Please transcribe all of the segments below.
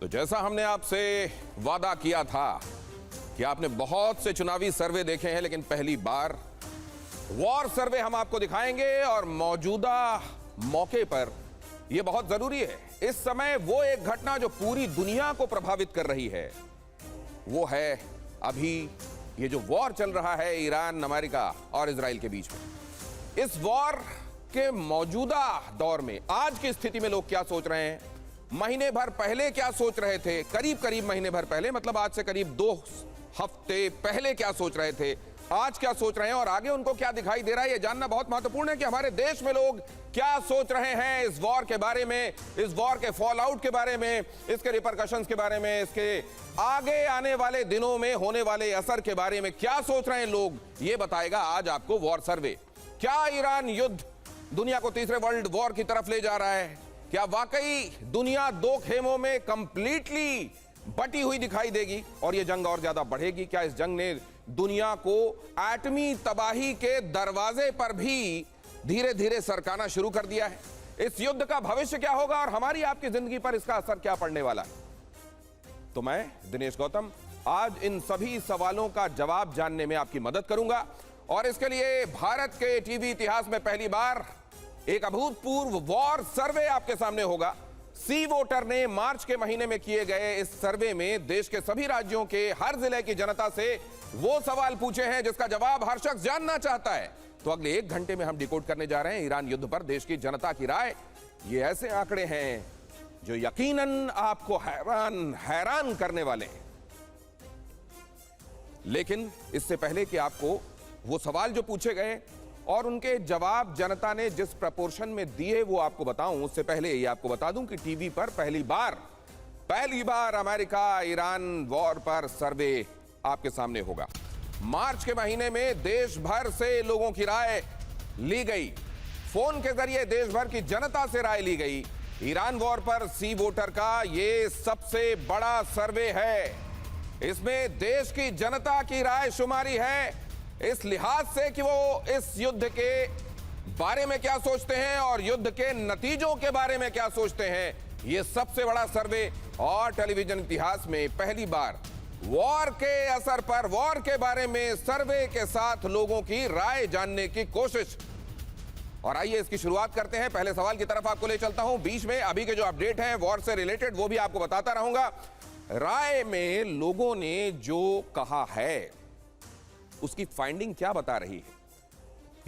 तो जैसा हमने आपसे वादा किया था कि आपने बहुत से चुनावी सर्वे देखे हैं, लेकिन पहली बार वॉर सर्वे हम आपको दिखाएंगे और मौजूदा मौके पर यह बहुत जरूरी है। इस समय वो एक घटना जो पूरी दुनिया को प्रभावित कर रही है वो है अभी ये जो वॉर चल रहा है ईरान, अमेरिका और इजराइल के बीच में। इस वॉर के मौजूदा दौर में आज की स्थिति में लोग क्या सोच रहे हैं, महीने भर पहले क्या सोच रहे थे, करीब महीने भर पहले, मतलब आज से करीब 2 हफ्ते पहले क्या सोच रहे थे, आज क्या सोच रहे हैं और आगे उनको क्या दिखाई दे रहा है, यह जानना बहुत महत्वपूर्ण है कि हमारे देश में लोग क्या सोच रहे हैं इस वॉर के बारे में, इस वॉर के फॉल आउट के बारे में, इसके रिपरकशंस के बारे में, इसके आगे आने वाले दिनों में होने वाले असर के बारे में क्या सोच रहे हैं लोग, यह बताएगा आज आपको वॉर सर्वे। क्या ईरान युद्ध दुनिया को तीसरे वर्ल्ड वॉर की तरफ ले जा रहा है? क्या वाकई दुनिया 2 खेमों में कंप्लीटली बटी हुई दिखाई देगी और यह जंग और ज्यादा बढ़ेगी? क्या इस जंग ने दुनिया को एटमी तबाही के दरवाजे पर भी धीरे धीरे सरकाना शुरू कर दिया है? इस युद्ध का भविष्य क्या होगा और हमारी आपकी जिंदगी पर इसका असर क्या पड़ने वाला है? तो मैं दिनेश गौतम आज इन सभी सवालों का जवाब जानने में आपकी मदद करूंगा और इसके लिए भारत के टीवी इतिहास में पहली बार एक अभूतपूर्व वॉर सर्वे आपके सामने होगा। सी वोटर ने मार्च के महीने में किए गए इस सर्वे में देश के सभी राज्यों के हर जिले की जनता से वो सवाल पूछे हैं जिसका जवाब हर शख्स जानना चाहता है। तो अगले 1 घंटे में हम डिकोड करने जा रहे हैं ईरान युद्ध पर देश की जनता की राय। ये ऐसे आंकड़े हैं जो यकीनन आपको हैरान करने वाले हैं। लेकिन इससे पहले कि आपको वो सवाल जो पूछे गए और उनके जवाब जनता ने जिस प्रपोर्शन में दिए वो आपको बताऊं, उससे पहले ये आपको बता दूं कि टीवी पर पहली बार अमेरिका ईरान वॉर पर सर्वे आपके सामने होगा। मार्च के महीने में देश भर से लोगों की राय ली गई, फोन के जरिए देश भर की जनता से राय ली गई। ईरान वॉर पर सी वोटर का ये सबसे बड़ा सर्वे है। इसमें देश की जनता की राय शुमारी है इस लिहाज से कि वो इस युद्ध के बारे में क्या सोचते हैं और युद्ध के नतीजों के बारे में क्या सोचते हैं। यह सबसे बड़ा सर्वे और टेलीविजन इतिहास में पहली बार वॉर के असर पर, वॉर के बारे में सर्वे के साथ लोगों की राय जानने की कोशिश। और आइए इसकी शुरुआत करते हैं। पहले सवाल की तरफ आपको ले चलता हूं, बीच में अभी के जो अपडेट हैं वॉर से रिलेटेड वो भी आपको बताता रहूंगा। राय में लोगों ने जो कहा है उसकी फाइंडिंग क्या बता रही है,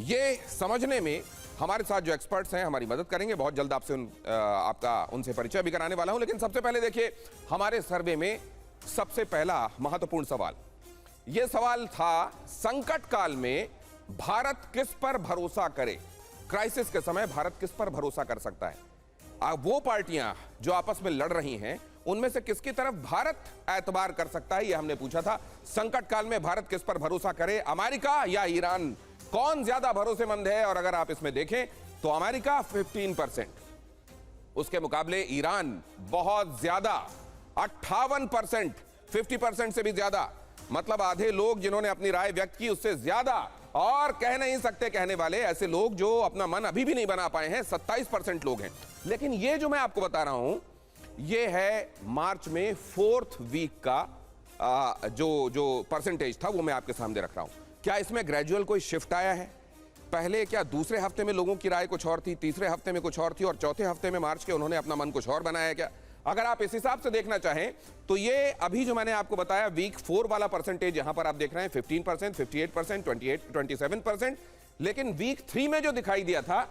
ये समझने में हमारे साथ जो एक्सपर्ट्स हैं हमारी मदद करेंगे। बहुत जल्द आपसे उनसे परिचय भी कराने वाला हूं, लेकिन सबसे पहले देखिए हमारे सर्वे में सबसे पहला महत्वपूर्ण सवाल, यह सवाल था संकट काल में भारत किस पर भरोसा करे। क्राइसिस के समय भारत किस पर भरोसा कर सकता है? वो पार्टियां जो आपस में लड़ रही हैं उनमें से किसकी तरफ भारत एतबार कर सकता है, यह हमने पूछा था। संकट काल में भारत किस पर भरोसा करे, अमेरिका या ईरान, कौन ज्यादा भरोसेमंद है? और अगर आप इसमें देखें तो अमेरिका 15%, उसके मुकाबले ईरान बहुत ज्यादा 58%, 50% से भी ज्यादा, मतलब आधे लोग जिन्होंने अपनी राय व्यक्त की उससे ज्यादा। और कह नहीं सकते कहने वाले ऐसे लोग जो अपना मन अभी भी नहीं बना पाए हैं 27% लोग हैं। लेकिन ये जो मैं आपको बता रहा हूं ये है मार्च में 4th वीक का जो परसेंटेज था वो मैं आपके सामने रख रहा हूं। क्या इसमें ग्रेजुअल कोई शिफ्ट आया है? पहले क्या दूसरे हफ्ते में लोगों की राय कुछ और थी, तीसरे हफ्ते में कुछ और थी और चौथे हफ्ते में मार्च के उन्होंने अपना मन कुछ और बनाया क्या? अगर आप इस हिसाब से देखना चाहें तो ये अभी जो मैंने आपको बताया वीक 4 वाला परसेंटेज यहां पर आप देख रहे हैं 15%, 58%, 27%। लेकिन वीक 3 में जो दिखाई दिया था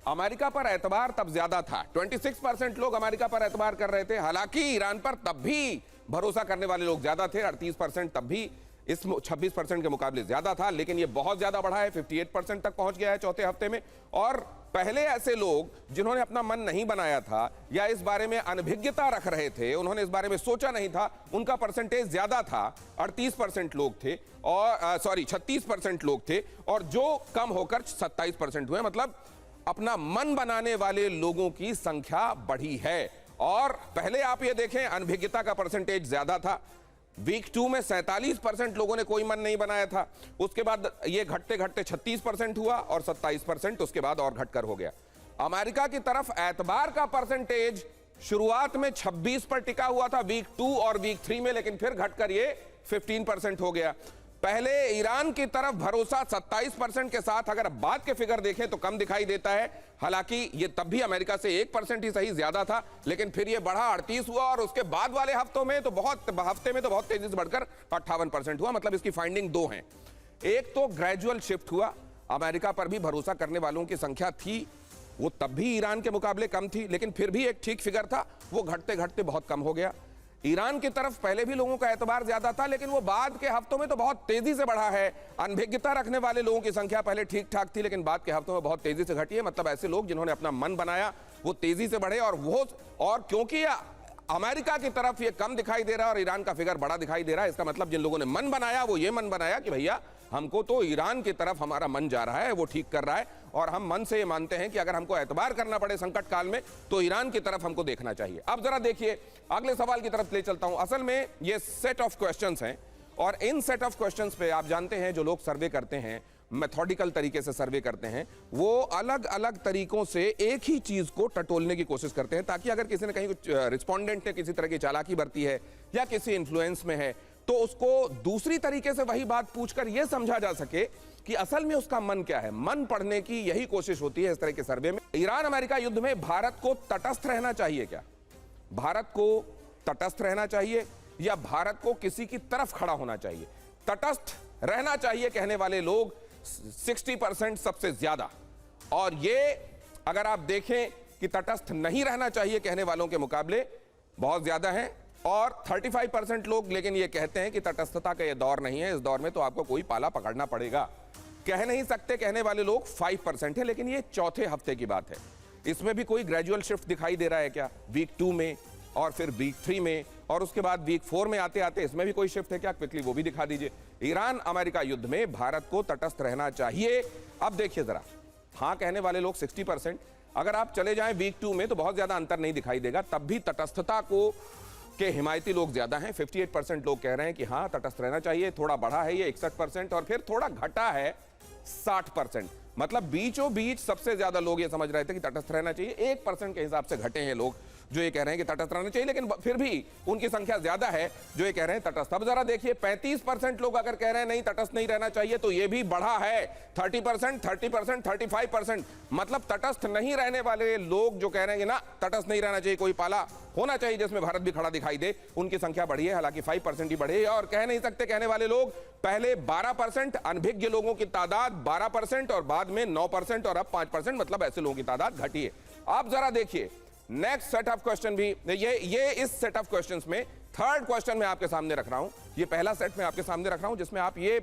अमेरिका पर एतबार तब ज्यादा था, 26% लोग अमेरिका पर एतबार कर रहे थे। हालांकि ईरान पर तब भी भरोसा करने वाले लोग ज्यादा थे, 38% तब भी इस 26% के मुकाबले ज्यादा था। लेकिन यह बहुत ज्यादा बढ़ा है, 58% तक पहुंच गया है चौथे हफ्ते में। और पहले ऐसे लोग जिन्होंने अपना मन नहीं बनाया था या इस बारे में अनभिज्ञता रख रहे थे, उन्होंने इस बारे में सोचा नहीं था, उनका परसेंटेज ज्यादा था, 38% लोग थे और 36% लोग थे और जो कम होकर 27% हुए। मतलब अपना मन बनाने वाले लोगों की संख्या बढ़ी है। और पहले आप ये देखें अनभिज्ञता का परसेंटेज ज्यादा था, वीक 2 में 47% लोगों ने कोई मन नहीं बनाया था। उसके बाद ये घटते घटते 36% हुआ और 27% उसके बाद और घटकर हो गया। अमेरिका की तरफ एतबार का परसेंटेज शुरुआत में 26 पर टिका हुआ था वीक 2 और वीक 3 में, लेकिन फिर घटकर ये 15% हो गया। पहले ईरान की तरफ भरोसा 27% के साथ, अगर बाद के फिगर देखें तो कम दिखाई देता है। हालांकि ये तब भी अमेरिका से 1% ही सही ज्यादा था, लेकिन फिर ये बढ़ा 38 हुआ और उसके बाद वाले हफ्तों में तो बहुत तेजी से बढ़कर 58% हुआ। मतलब इसकी फाइंडिंग दो हैं। एक तो ग्रेजुअल शिफ्ट हुआ, अमेरिका पर भी भरोसा करने वालों की संख्या थी, वो तब भी ईरान के मुकाबले कम थी, लेकिन फिर भी एक ठीक फिगर था, वो घटते घटते बहुत कम हो गया। ईरान की तरफ पहले भी लोगों का एतबार ज्यादा था, लेकिन वो बाद के हफ्तों में तो बहुत तेजी से बढ़ा है। अनभिज्ञता रखने वाले लोगों की संख्या पहले ठीक ठाक थी, लेकिन बाद के हफ्तों में बहुत तेजी से घटी है। मतलब ऐसे लोग जिन्होंने अपना मन बनाया वो तेजी से बढ़े, और क्योंकि अमेरिका की तरफ ये कम दिखाई दे रहा है और ईरान का फिगर बड़ा दिखाई दे रहा है, इसका मतलब जिन लोगों ने मन बनाया वो ये मन बनाया कि भैया हमको तो ईरान की तरफ हमारा मन जा रहा है, वो ठीक कर रहा है, और हम मन से ये मानते हैं कि अगर हमको एतबार करना पड़े संकट काल में तो ईरान की तरफ हमको देखना चाहिए। अब जरा देखिए, अगले सवाल की तरफ ले चलता हूं। असल में ये सेट ऑफ क्वेश्चंस हैं, और इन सेट ऑफ क्वेश्चंस पे आप जानते हैं जो लोग सर्वे करते हैं, मेथोडिकल तरीके से सर्वे करते हैं, वो अलग अलग तरीकों से एक ही चीज को टटोलने की कोशिश करते हैं, ताकि अगर किसी ने कहीं कुछ रिस्पोंडेंट ने किसी तरह की चालाकी बरती है या किसी इन्फ्लुएंस में है, तो उसको दूसरी तरीके से वही बात पूछकर यह समझा जा सके कि असल में उसका मन क्या है। मन पढ़ने की यही कोशिश होती है इस तरह के सर्वे में। ईरान अमेरिका युद्ध में भारत को तटस्थ रहना चाहिए क्या? भारत को तटस्थ रहना चाहिए या भारत को किसी की तरफ खड़ा होना चाहिए? तटस्थ रहना चाहिए कहने वाले लोग 60% सबसे ज्यादा, और ये अगर आप देखें कि तटस्थ नहीं रहना चाहिए कहने वालों के मुकाबले बहुत ज्यादा है, और 35% लोग लेकिन ये कहते हैं कि तटस्थता का ये दौर नहीं है, इस दौर में तो आपको कोई पाला पकड़ना पड़ेगा। कह नहीं सकते कहने वाले लोग 5% है, लेकिन ये चौथे हफ्ते की बात है। इसमें भी कोई ग्रेजुअल शिफ्ट दिखाई दे रहा है क्या? वीक 2 में और फिर वीक 3 में और उसके बाद वीक 4 में आते आते इसमें भी कोई शिफ्ट है क्या? क्विकली वो भी दिखा दीजिए। ईरान अमेरिका युद्ध में भारत को तटस्थ रहना चाहिए। अब देखिए जरा, हाँ कहने वाले लोग 60%। अगर आप चले जाएं वीक 2 में तो बहुत ज्यादा अंतर नहीं दिखाई देगा, तब भी तटस्थता को के हिमायती लोग ज्यादा हैं। 58% लोग कह रहे हैं कि हाँ तटस्थ रहना चाहिए। थोड़ा बढ़ा है ये 61%, और फिर थोड़ा घटा है 60%। मतलब बीचों बीच सबसे ज्यादा लोग ये समझ रहे थे कि तटस्थ रहना चाहिए। 1% के हिसाब से घटे हैं लोग जो ये कह रहे हैं कि तटस्थ रहना चाहिए, लेकिन फिर भी उनकी संख्या ज्यादा है जो ये कह रहे हैं तटस्थ। अब जरा देखिए, 35% लोग अगर कह रहे हैं नहीं तटस्थ नहीं रहना चाहिए, तो ये भी बढ़ा है 30%, 35%। मतलब तटस्थ नहीं रहने वाले लोग जो कह रहे हैं कि ना तटस्थ नहीं रहना चाहिए, कोई पाला होना चाहिए जिसमें भारत भी खड़ा दिखाई दे, उनकी संख्या बढ़ी है। हालांकि 5% ही बढ़ी है। और कह नहीं सकते कहने वाले लोग पहले 12%, अनभिज्ञ लोगों की तादाद 12%, और बाद में 9% और अब 5%, मतलब ऐसे लोगों की तादाद घटी है। आप जरा देखिए नेक्स्ट सेट ऑफ क्वेश्चन भी, ये इस सेट ऑफ क्वेश्चंस में थर्ड क्वेश्चन मैं आपके सामने रख रहा हूं। ये पहला सेट मैं आपके सामने रख रहा हूं जिसमें आप ये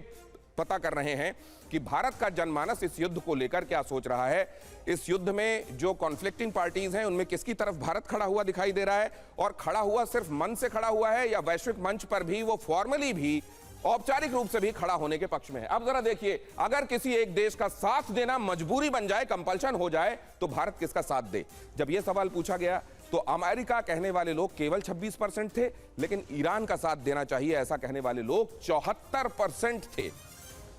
पता कर रहे हैं कि भारत का जनमानस इस युद्ध को लेकर क्या सोच रहा है। इस युद्ध में जो कॉन्फ्लिक्टिंग पार्टीज हैं उनमें किसकी तरफ भारत खड़ा हुआ दिखाई दे रहा है, और खड़ा हुआ सिर्फ मन से खड़ा हुआ है या वैश्विक मंच पर भी वो फॉर्मली भी औपचारिक रूप से भी खड़ा होने के पक्ष में है। अब जरा देखिए, अगर किसी एक देश का साथ देना मजबूरी बन जाए, कंपल्शन हो जाए, तो भारत किसका साथ दे? जब यह सवाल पूछा गया तो अमेरिका कहने वाले लोग केवल 26% थे, लेकिन ईरान का साथ देना चाहिए ऐसा कहने वाले लोग 74% थे।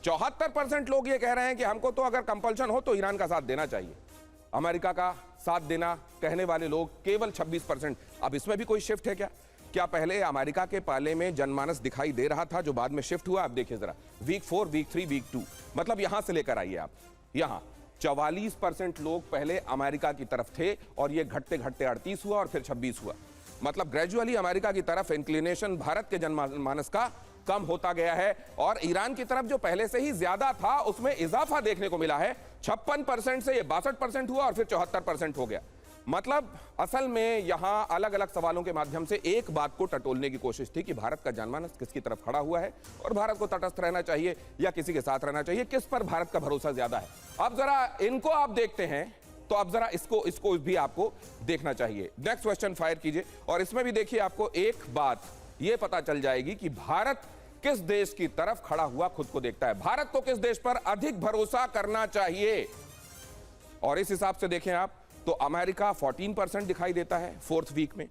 74% लोग ये कह रहे हैं कि हमको तो अगर कंपल्शन हो तो ईरान का साथ देना चाहिए। अमेरिका का साथ देना कहने वाले लोग केवल 26%। अब इसमें भी कोई शिफ्ट है क्या? क्या पहले अमेरिका के पाले में जनमानस दिखाई दे रहा था जो बाद में शिफ्ट हुआ? आप देखिए जरा, वीक 4, वीक 3, वीक 2, मतलब यहां से लेकर आइए आप, यहां 44% लोग पहले अमेरिका की तरफ थे और ये घटते घटते 38 हुआ और फिर 26 हुआ। मतलब ग्रेजुअली अमेरिका की तरफ इंक्लिनेशन भारत के जनमानस का कम होता गया है, और ईरान की तरफ जो पहले से ही ज्यादा था उसमें इजाफा देखने को मिला है। 56% से ये 62% हुआ और फिर 74% हो गया। मतलब असल में यहां अलग अलग सवालों के माध्यम से एक बात को टटोलने की कोशिश थी कि भारत का जनमानस किसकी तरफ खड़ा हुआ है और भारत को तटस्थ रहना चाहिए या किसी के साथ रहना चाहिए, किस पर भारत का भरोसा ज्यादा है। अब जरा इनको आप देखते हैं तो अब जरा इसको भी आपको देखना चाहिए। नेक्स्ट क्वेश्चन फायर कीजिए, और इसमें भी देखिए आपको एक बात यह पता चल जाएगी कि भारत किस देश की तरफ खड़ा हुआ खुद को देखता है। भारत को किस देश पर अधिक भरोसा करना चाहिए, और इस हिसाब से देखें आप तो अमेरिका 14% दिखाई देता है 4th वीक में,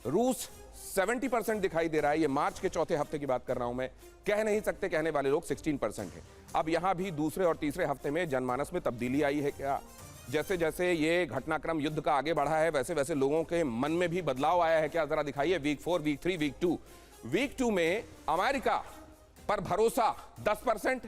रूस 70% दिखाई दे रहा है। ये मार्च के चौथे हफ्ते की बात कर रहा हूं मैं। कह नहीं सकते कहने वाले लोग 16% है। अब यहां भी दूसरे और तीसरे हफ्ते में जनमानस में तब्दीली आई है क्या? जैसे जैसे ये घटनाक्रम युद्ध का आगे बढ़ा है वैसे वैसे लोगों के मन में भी बदलाव आया है क्या, जरा दिखाइए। Week 4, week 3, week 2। वीक 2 में अमेरिका पर भरोसा 10%,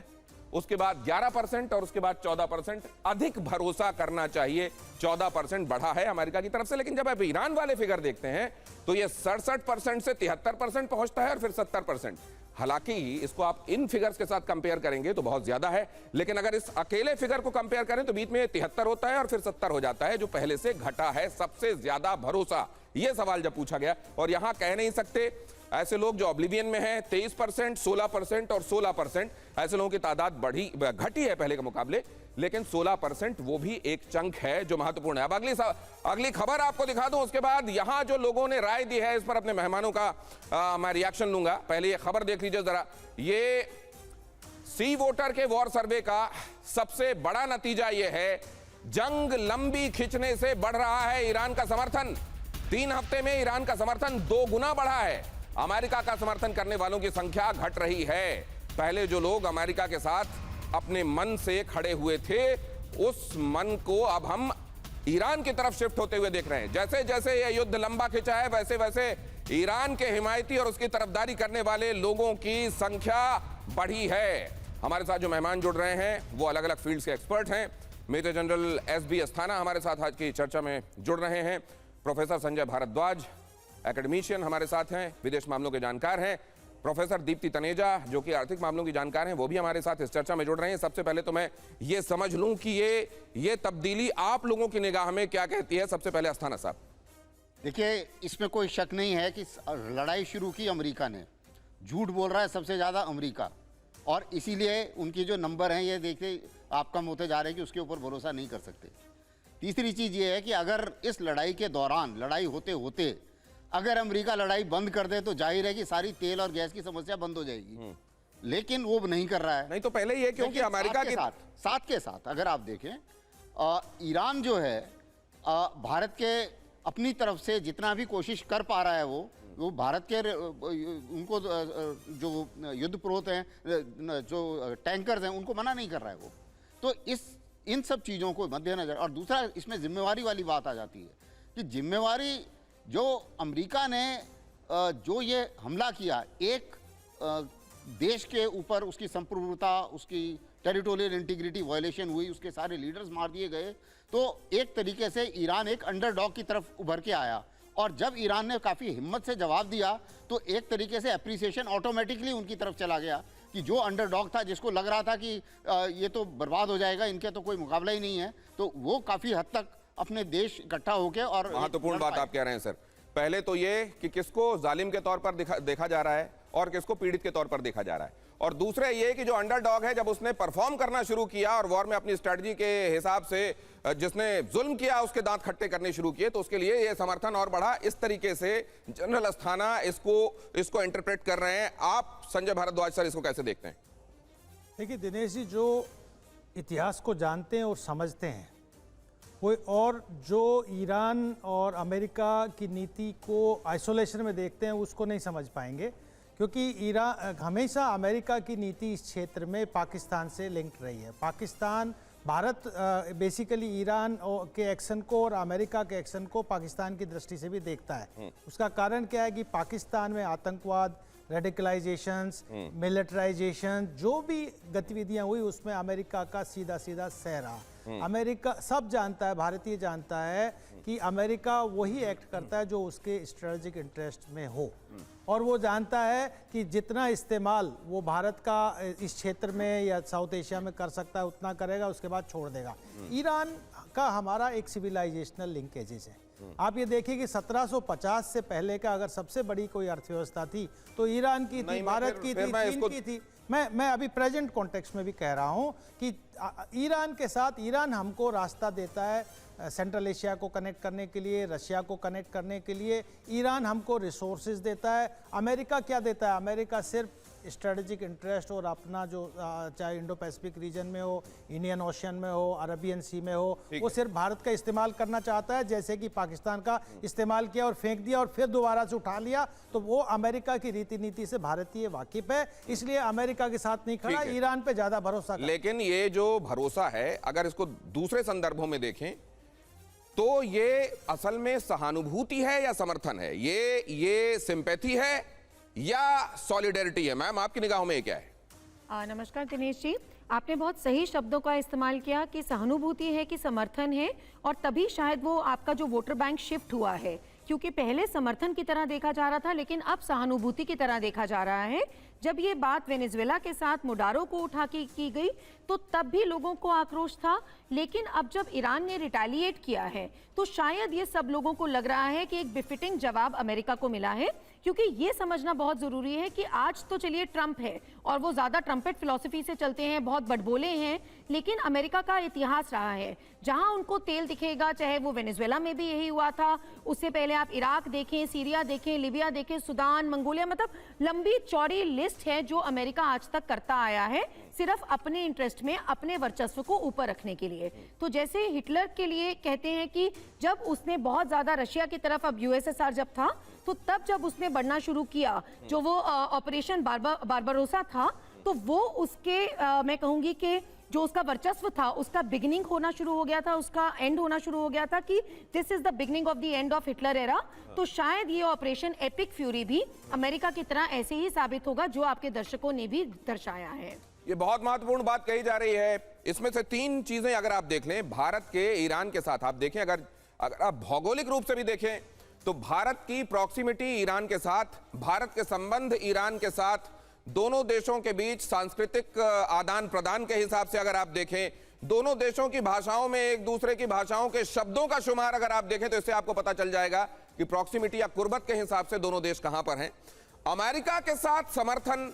उसके बाद 11% और उसके बाद 14%। अधिक भरोसा करना चाहिए, 14% बढ़ा है अमेरिका की तरफ से। लेकिन जब आप ईरान वाले फिगर देखते हैं तो ये 67% से 73% पहुंचता है और फिर 70%। हालांकि इसको आप इन फिगर्स के साथ कंपेयर करेंगे तो बहुत ज्यादा है, लेकिन अगर इस अकेले फिगर को कंपेयर करें तो बीच में 73 होता है और फिर 70 हो जाता है, जो पहले से घटा है। सबसे ज्यादा भरोसा, यह सवाल जब पूछा गया, और यहां कह नहीं सकते ऐसे लोग जो ऑब्लिवियन में हैं 23%, 16% और 16%, ऐसे लोगों की तादाद घटी है पहले के मुकाबले, लेकिन 16% वो भी एक चंक है जो महत्वपूर्ण है। अब अगली खबर आपको दिखा दूं, उसके बाद यहां जो लोगों ने राय दी है इस पर अपने मेहमानों का मैं रिएक्शन लूंगा। पहले ये खबर देख लीजिए जरा। ये सी वोटर के वॉर सर्वे का सबसे बड़ा नतीजा यह है, जंग लंबी खिंचने से बढ़ रहा है ईरान का समर्थन। 3 हफ्ते में ईरान का समर्थन 2 गुना बढ़ा है। अमेरिका का समर्थन करने वालों की संख्या घट रही है। पहले जो लोग अमेरिका के साथ अपने मन से खड़े हुए थे, उस मन को अब हम ईरान की तरफ शिफ्ट होते हुए देख रहे हैं। जैसे जैसे यह युद्ध लंबा खिंचा है वैसे वैसे ईरान के हिमायती और उसकी तरफदारी करने वाले लोगों की संख्या बढ़ी है। हमारे साथ जो मेहमान जुड़ रहे हैं वो अलग अलग फील्ड्स के एक्सपर्ट हैं। मेजर जनरल एसबी अस्थाना हमारे साथ आज की चर्चा में जुड़ रहे हैं। प्रोफेसर संजय भारद्वाज एकेडमिशियन हमारे साथ हैं, विदेश मामलों के जानकार हैं। प्रोफेसर दीप्ति तनेजा जो कि आर्थिक मामलों की जानकार हैं, वो भी हमारे साथ इस चर्चा में जुड़ रहे हैं। सबसे पहले तो मैं ये समझ लूं कि ये तब्दीली आप लोगों की निगाह में क्या कहती है। सबसे पहले अस्थाना साहब। देखिए, इसमें कोई शक नहीं है कि लड़ाई शुरू की अमेरिका ने। झूठ बोल रहा है सबसे ज़्यादा अमेरिका, और इसीलिए उनके जो नंबर हैं ये देखते आप कम होते जा रहे हैं कि उसके ऊपर भरोसा नहीं कर सकते। तीसरी चीज़ ये है कि अगर इस लड़ाई के दौरान, लड़ाई होते होते अगर अमेरिका लड़ाई बंद कर दे तो जाहिर है कि सारी तेल और गैस की समस्या बंद हो जाएगी, लेकिन वो नहीं कर रहा है। नहीं तो पहले ये क्योंकि अमेरिका के साथ अगर आप देखें, ईरान जो है भारत के अपनी तरफ से जितना भी कोशिश कर पा रहा है वो भारत के उनको जो युद्धप्रोत हैं, जो टैंकर्स हैं, उनको मना नहीं कर रहा है वो। तो इन सब चीज़ों को मद्देनजर, और दूसरा इसमें जिम्मेवारी वाली बात आ जाती है कि जिम्मेवारी जो अमेरिका ने जो ये हमला किया, एक देश के ऊपर उसकी संप्रभुता, उसकी टेरिटोरियल इंटीग्रिटी वायलेशन हुई, उसके सारे लीडर्स मार दिए गए, तो एक तरीके से ईरान एक अंडरडॉग की तरफ उभर के आया। और जब ईरान ने काफ़ी हिम्मत से जवाब दिया तो एक तरीके से अप्रिसिएशन ऑटोमेटिकली उनकी तरफ चला गया कि जो अंडरडॉग था, जिसको लग रहा था कि ये तो बर्बाद हो जाएगा, इनके तो कोई मुकाबला ही नहीं है, तो वो काफ़ी हद तक अपने देश इकट्ठा होके। और महत्वपूर्ण बात आप कह रहे हैं सर। पहले तो ये कि किसको जालिम के तौर पर देखा जा रहा है और किसको पीड़ित के तौर पर देखा जा रहा है, और दूसरा ये कि जो अंडरडॉग है जब उसने परफॉर्म करना शुरू किया और वॉर में अपनी स्ट्रेटजी के हिसाब से जिसने जुल्म किया उसके दांत खट्टे करने शुरू किए, तो उसके लिए ये समर्थन और बढ़ा। इस तरीके से जनरल अस्थाना इसको इंटरप्रेट कर रहे हैं। आप संजय भारद्वाज सर इसको कैसे देखते हैं? देखिए दिनेश जी, जो इतिहास को जानते हैं और समझते हैं कोई, और जो ईरान और अमेरिका की नीति को आइसोलेशन में देखते हैं उसको नहीं समझ पाएंगे, क्योंकि ईरान हमेशा अमेरिका की नीति इस क्षेत्र में पाकिस्तान से लिंक्ड रही है। पाकिस्तान, भारत बेसिकली ईरान के एक्शन को और अमेरिका के एक्शन को पाकिस्तान की दृष्टि से भी देखता है। उसका कारण क्या है कि पाकिस्तान में आतंकवाद, रेडिकलाइजेशंस, मिलिटराइजेशन, जो भी गतिविधियां हुई उसमें अमेरिका का सीधा सीधा सह रहा। अमेरिका सब जानता है, भारतीय जानता है कि अमेरिका वही एक्ट करता है जो उसके स्ट्रेटेजिक इंटरेस्ट में हो, और वो जानता है कि जितना इस्तेमाल वो भारत का इस क्षेत्र में या साउथ एशिया में कर सकता है उतना करेगा, उसके बाद छोड़ देगा। ईरान का हमारा एक सिविलाइजेशनल लिंकेजेस है। आप ये देखिए कि 1750 से पहले का अगर सबसे बड़ी कोई अर्थव्यवस्था थी तो ईरान की थी, भारत की थी, चीन की थी। मैं अभी प्रेजेंट कॉन्टेक्स्ट में भी कह रहा हूं कि ईरान के साथ, ईरान हमको रास्ता देता है सेंट्रल एशिया को कनेक्ट करने के लिए, रशिया को कनेक्ट करने के लिए। ईरान हमको रिसोर्सेज देता है। अमेरिका क्या देता है? अमेरिका सिर्फ स्ट्रेटेजिक इंटरेस्ट और अपना जो चाहे इंडो पैसिफिक रीजन में हो, इंडियन ओशियन में हो, अरबियन सी में हो, वो सिर्फ भारत का इस्तेमाल करना चाहता है, जैसे कि पाकिस्तान का इस्तेमाल किया और फेंक दिया और फिर दोबारा से उठा लिया। तो वो अमेरिका की रीति नीति से भारतीय वाकिफ है, इसलिए अमेरिका के साथ नहीं खड़ा, ईरान पे ज्यादा भरोसा करता है। लेकिन ये जो भरोसा है, अगर इसको दूसरे संदर्भों में देखें तो ये असल में सहानुभूति है या समर्थन है? ये सिंपैथी है या सॉलिडेरिटी है? मैम, आपकी निगाहों में ये क्या है? नमस्कार दिनेश जी, आपने बहुत सही शब्दों का इस्तेमाल किया कि सहानुभूति है कि समर्थन है, और तभी शायद वो आपका जो वोटर बैंक शिफ्ट हुआ है, क्योंकि पहले समर्थन की तरह देखा जा रहा था लेकिन अब सहानुभूति की तरह देखा जा रहा है। जब ये बात वेनेजुएला के साथ मोडारो को उठा के की गई तो तब भी लोगों को आक्रोश था, लेकिन अब जब ईरान ने रिटेलिएट किया है तो शायद ये सब लोगों को लग रहा है कि एक बिफिटिंग जवाब अमेरिका को मिला है। क्योंकि ये समझना बहुत जरूरी है कि आज तो चलिए ट्रंप है और वो ज्यादा ट्रम्पेट फिलॉसफी से चलते हैं, बहुत बड़बोले हैं, लेकिन अमेरिका का इतिहास रहा है जहां उनको तेल दिखेगा, चाहे वो वेनेजुएला में भी यही हुआ था, उससे पहले आप इराक देखें, सीरिया देखें, लीबिया देखें, सुदान, मंगोलिया, मतलब लंबी चौड़ी लिस्ट है जो अमेरिका आज तक करता आया है, सिर्फ अपने इंटरेस्ट में, अपने वर्चस्व को ऊपर रखने के लिए। तो जैसे हिटलर के लिए कहते हैं कि जब उसने बहुत ज्यादा रशिया की तरफ, अब यूएसएसआर जब था, तो तब जब उसने बढ़ना शुरू किया, जो वो ऑपरेशन बारबारोसा था, तो वो उसके मैं कहूंगी कि जो उसका वर्चस्व था उसका बिगिनिंग होना शुरू हो गया था, उसका एंड होना शुरू हो गया था कि this is the beginning of the end of Hitler era. तो शायद ये ऑपरेशन एपिक फ्यूरी भी अमेरिका की तरह ऐसे ही साबित होगा जो आपके दर्शकों ने भी दर्शाया है। ये बहुत महत्वपूर्ण बात कही जा रही है। इसमें से तीन चीजें अगर आप देख लें, भारत के ईरान के साथ आप देखें, अगर आप भौगोलिक रूप से भी देखें तो भारत की प्रॉक्सिमिटी ईरान के साथ, भारत के संबंध ईरान के साथ, दोनों देशों के बीच सांस्कृतिक आदान प्रदान के हिसाब से अगर आप देखें, दोनों देशों की भाषाओं में एक दूसरे की भाषाओं के शब्दों का शुमार अगर आप देखें तो इससे आपको पता चल जाएगा कि प्रॉक्सिमिटी या कुर्बत के हिसाब से दोनों देश कहां पर हैं। अमेरिका के साथ समर्थन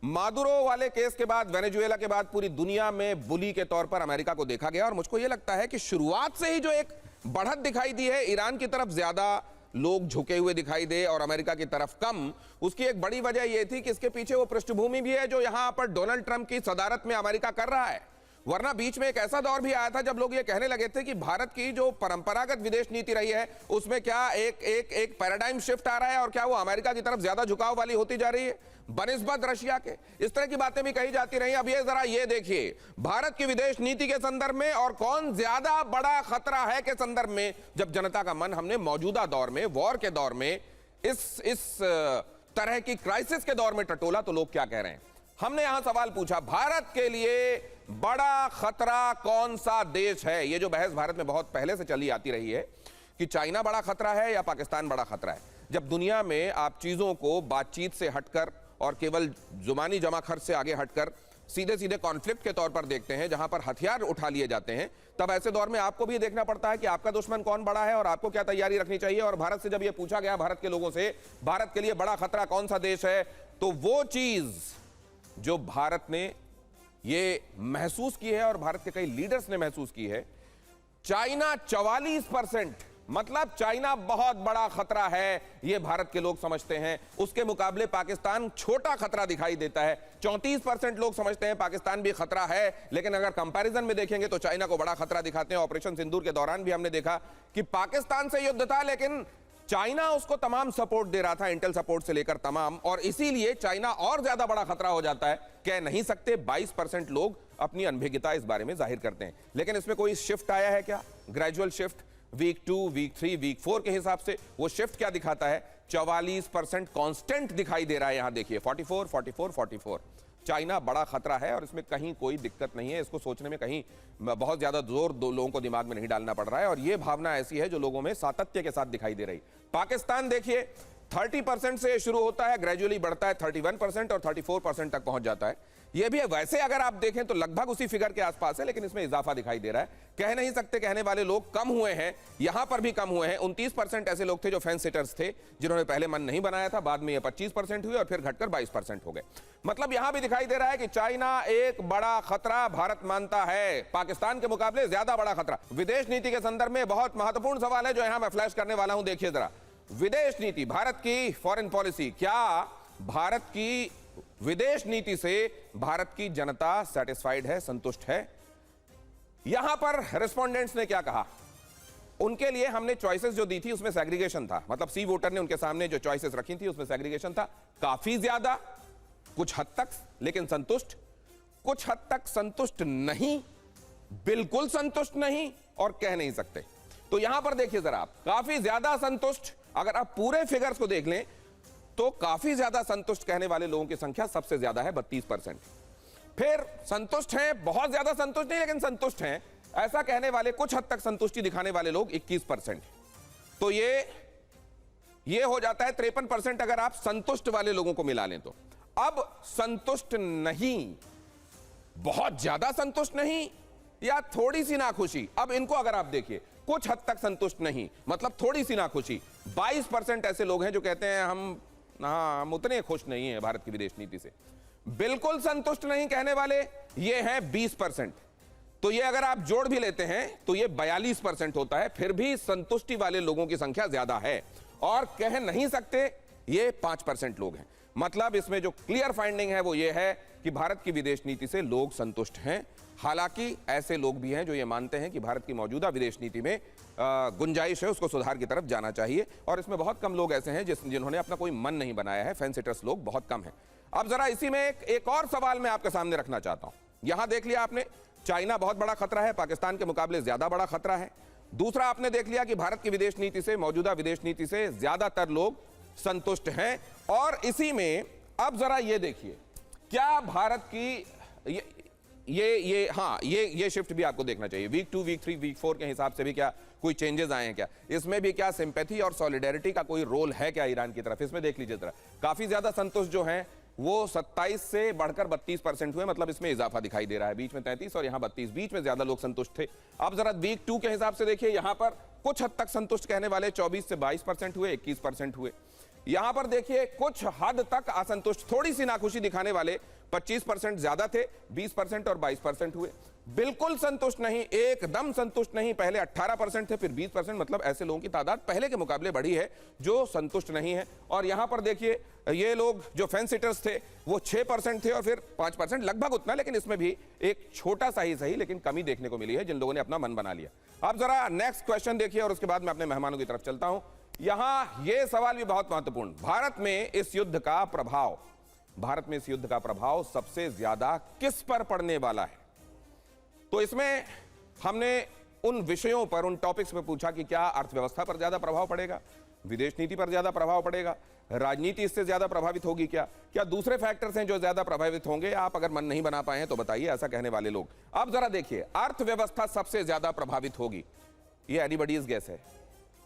मादुरो वाले केस के बाद, वेनेजुएला के बाद पूरी दुनिया में बुली के तौर पर अमेरिका को देखा गया, और मुझको यह लगता है कि शुरुआत से ही जो एक बढ़त दिखाई दी है, ईरान की तरफ ज्यादा लोग झुके हुए दिखाई दे और अमेरिका की तरफ कम, उसकी एक बड़ी वजह यह थी कि इसके पीछे वो पृष्ठभूमि भी है जो यहां पर डोनाल्ड ट्रंप की सदारत में अमेरिका कर रहा है। वरना बीच में एक ऐसा दौर भी आया था जब लोग ये कहने लगे थे कि भारत की जो परंपरागत विदेश नीति रही है उसमें क्या एक पैराडाइम शिफ्ट आ रहा है और क्या वो अमेरिका की तरफ ज्यादा झुकाव वाली होती जा रही है बनिस्बत रशिया के। इस तरह की बातें भी कही जाती रही। अब ये जरा ये देखिए, भारत की विदेश नीति के संदर्भ में और कौन ज्यादा बड़ा खतरा है के संदर्भ में, जब जनता का मन हमने मौजूदा दौर में, वॉर के दौर में, इस तरह की क्राइसिस के दौर में टटोला तो लोग क्या कह रहे हैं। हमने यहां सवाल पूछा, भारत के लिए बड़ा खतरा कौन सा देश है? ये जो बहस भारत में बहुत पहले से चली आती रही है कि चाइना बड़ा खतरा है या पाकिस्तान बड़ा खतरा है। जब दुनिया में आप चीजों को बातचीत से हटकर और केवल जुबानी जमा खर्च से आगे हटकर सीधे सीधे कॉन्फ्लिक्ट के तौर पर देखते हैं, जहां पर हथियार उठा लिए जाते हैं, तब ऐसे दौर में आपको भी देखना पड़ता है कि आपका दुश्मन कौन बड़ा है और आपको क्या तैयारी रखनी चाहिए। और भारत से जब यह पूछा गया, भारत के लोगों से, भारत के लिए बड़ा खतरा कौन सा देश है, तो वो चीज जो भारत ने ये महसूस की है और भारत के कई लीडर्स ने महसूस की है, चाइना 44%, मतलब चाइना बहुत बड़ा खतरा है, ये भारत के लोग समझते हैं। उसके मुकाबले पाकिस्तान छोटा खतरा दिखाई देता है। 34% लोग समझते हैं पाकिस्तान भी खतरा है, लेकिन अगर कंपैरिजन में देखेंगे तो चाइना को बड़ा खतरा दिखाते हैं। ऑपरेशन सिंदूर के दौरान भी हमने देखा कि पाकिस्तान से युद्ध था लेकिन चाइना उसको तमाम सपोर्ट दे रहा था, इंटेल सपोर्ट से लेकर तमाम, और इसीलिए चाइना और ज्यादा बड़ा खतरा हो जाता है। कह नहीं सकते, 22% लोग अपनी अनभिज्ञता इस बारे में जाहिर करते हैं। लेकिन इसमें कोई शिफ्ट आया है क्या? Gradual shift, week 2, week 3, week 4 के हिसाब से वो शिफ्ट क्या दिखाता है? 44% कांस्टेंट दिखाई दे रहा है। यहां देखिए 44, 44, 44। चाइना बड़ा खतरा है और इसमें कहीं कोई दिक्कत नहीं है। इसको सोचने में कहीं बहुत ज्यादा जोर लोगों को दिमाग में नहीं डालना पड़ रहा है, और यह भावना ऐसी है जो लोगों में सातत्य के साथ दिखाई दे रही। पाकिस्तान देखिए 30% से शुरू होता है, ग्रेजुअली बढ़ता है 31% और 34% तक पहुंच जाता है। यह भी है, वैसे अगर आप देखें तो लगभग उसी फिगर के आसपास है, लेकिन इसमें इजाफा दिखाई दे रहा है। कह नहीं सकते, कहने वाले लोग कम हुए हैं, यहां पर भी कम हुए हैं। 29% ऐसे लोग थे जो फेंस सिटर्स थे, जिन्होंने पहले मन नहीं बनाया था, बाद में ये 25% हुए और फिर घटकर 22% हो गए। मतलब यहां भी दिखाई दे रहा है कि चाइना एक बड़ा खतरा भारत मानता है, पाकिस्तान के मुकाबले ज्यादा बड़ा खतरा। विदेश नीति के संदर्भ में बहुत महत्वपूर्ण सवाल है जो यहां मैं फ्लैश करने वाला हूं। देखिए जरा, विदेश नीति, भारत की फॉरेन पॉलिसी, क्या भारत की विदेश नीति से भारत की जनता सेटिस्फाइड है, संतुष्ट है। यहां पर रेस्पोंडेंट्स ने क्या कहा, उनके लिए हमने चॉइसेस जो दी थी उसमें सेग्रीगेशन था, मतलब सी वोटर ने उनके सामने जो चॉइसेस रखी थी उसमें सेग्रीगेशन था। काफी ज्यादा, कुछ हद तक लेकिन संतुष्ट, कुछ हद तक संतुष्ट नहीं, बिल्कुल संतुष्ट नहीं और कह नहीं सकते। तो यहां पर देखिए जरा आप, काफी ज्यादा संतुष्ट, अगर आप पूरे फिगर्स को देख लें तो काफी ज्यादा संतुष्ट कहने वाले लोगों की संख्या सबसे ज्यादा है 32%। फिर संतुष्ट हैं, बहुत ज्यादा संतुष्ट नहीं लेकिन संतुष्ट हैं, ऐसा कहने वाले, कुछ हद तक संतुष्टि दिखाने वाले लोग 21%। तो ये हो जाता है 53% अगर आप संतुष्ट वाले लोगों को मिला लें तो। अब संतुष्ट नहीं, बहुत ज्यादा संतुष्ट नहीं या थोड़ी सी नाखुशी, अब इनको अगर आप देखिए, कुछ हद तक संतुष्ट नहीं मतलब थोड़ी सी नाखुशी, 22% ऐसे लोग हैं जो कहते हैं हम उतने खुश नहीं हैं भारत की विदेश नीति से। बिल्कुल संतुष्ट नहीं कहने वाले ये हैं 20%। तो ये अगर आप जोड़ भी लेते हैं तो ये 42% होता है। फिर भी संतुष्टि वाले लोगों की संख्या ज्यादा है और कह नहीं सकते ये 5% लोग हैं। मतलब इसमें जो क्लियर फाइंडिंग है वो ये है कि भारत की विदेश नीति से लोग संतुष्ट हैं। हालांकि ऐसे लोग भी हैं जो ये मानते हैं कि भारत की मौजूदा विदेश नीति में गुंजाइश है, उसको सुधार की तरफ जाना चाहिए। और इसमें बहुत कम लोग ऐसे हैं जिन्होंने अपना कोई मन नहीं बनाया है, फेंसिटर्स लोग बहुत कम हैं। अब जरा इसी में एक और सवाल मैं आपके सामने रखना चाहता हूं। यहां देख लिया आपने, चाइना बहुत बड़ा खतरा है, पाकिस्तान के मुकाबले ज्यादा बड़ा खतरा है। दूसरा आपने देख लिया कि भारत की विदेश नीति से, मौजूदा विदेश नीति से ज्यादातर लोग संतुष्ट हैं। और इसी में अब जरा ये देखिए, क्या भारत की ये शिफ्ट भी आपको देखना चाहिए। वीक 2, वीक 3, वीक 4 के हिसाब से भी क्या कोई चेंजेस आए हैं क्या, इसमें भी क्या सिंपैथी और सॉलिडेरिटी का कोई रोल है क्या ईरान की तरफ, इसमें देख लीजिए जरा। काफी ज्यादा संतुष्ट जो हैं वो 27 से बढ़कर 32% हुए, मतलब इसमें इजाफा दिखाई दे रहा है। बीच में 33 और यहां 32, बीच में ज्यादा लोग संतुष्ट थे। अब जरा वीक 2 के हिसाब से देखिए, यहां पर कुछ हद तक संतुष्ट कहने वाले 24 से 22% हुए, 21% हुए। यहां पर देखिए कुछ हद तक असंतुष्ट, थोड़ी सी नाखुशी दिखाने वाले 25% ज्यादा थे, 20% और 22% हुए। बिल्कुल संतुष्ट नहीं, एकदम संतुष्ट नहीं, पहले 18% थे फिर 20%, मतलब ऐसे लोगों की तादाद पहले के मुकाबले बढ़ी है जो संतुष्ट नहीं है। और यहां पर देखिए ये लोग जो फेंस सिटर्स थे वो 6% थे और फिर 5%, लगभग उतना, लेकिन इसमें भी एक छोटा सा ही सही लेकिन कमी देखने को मिली है जिन लोगों ने अपना मन बना लिया। अब जरा नेक्स्ट क्वेश्चन देखिए और उसके बाद मैं अपने मेहमानों की तरफ चलता हूं। यहां यह सवाल भी बहुत महत्वपूर्ण, भारत में इस युद्ध का प्रभाव सबसे ज्यादा किस पर पड़ने वाला है। तो इसमें हमने उन विषयों पर, उन टॉपिक्स पर पूछा कि क्या अर्थव्यवस्था पर ज्यादा प्रभाव पड़ेगा, विदेश नीति पर ज्यादा प्रभाव पड़ेगा, राजनीति इससे ज्यादा प्रभावित होगी क्या दूसरे फैक्टर्स हैं जो ज्यादा प्रभावित होंगे। आप अगर मन नहीं बना पाए हैं तो बताइए, ऐसा कहने वाले लोग। अब जरा देखिए, अर्थव्यवस्था सबसे ज्यादा प्रभावित होगी, ये एनीबॉडीज गेस है।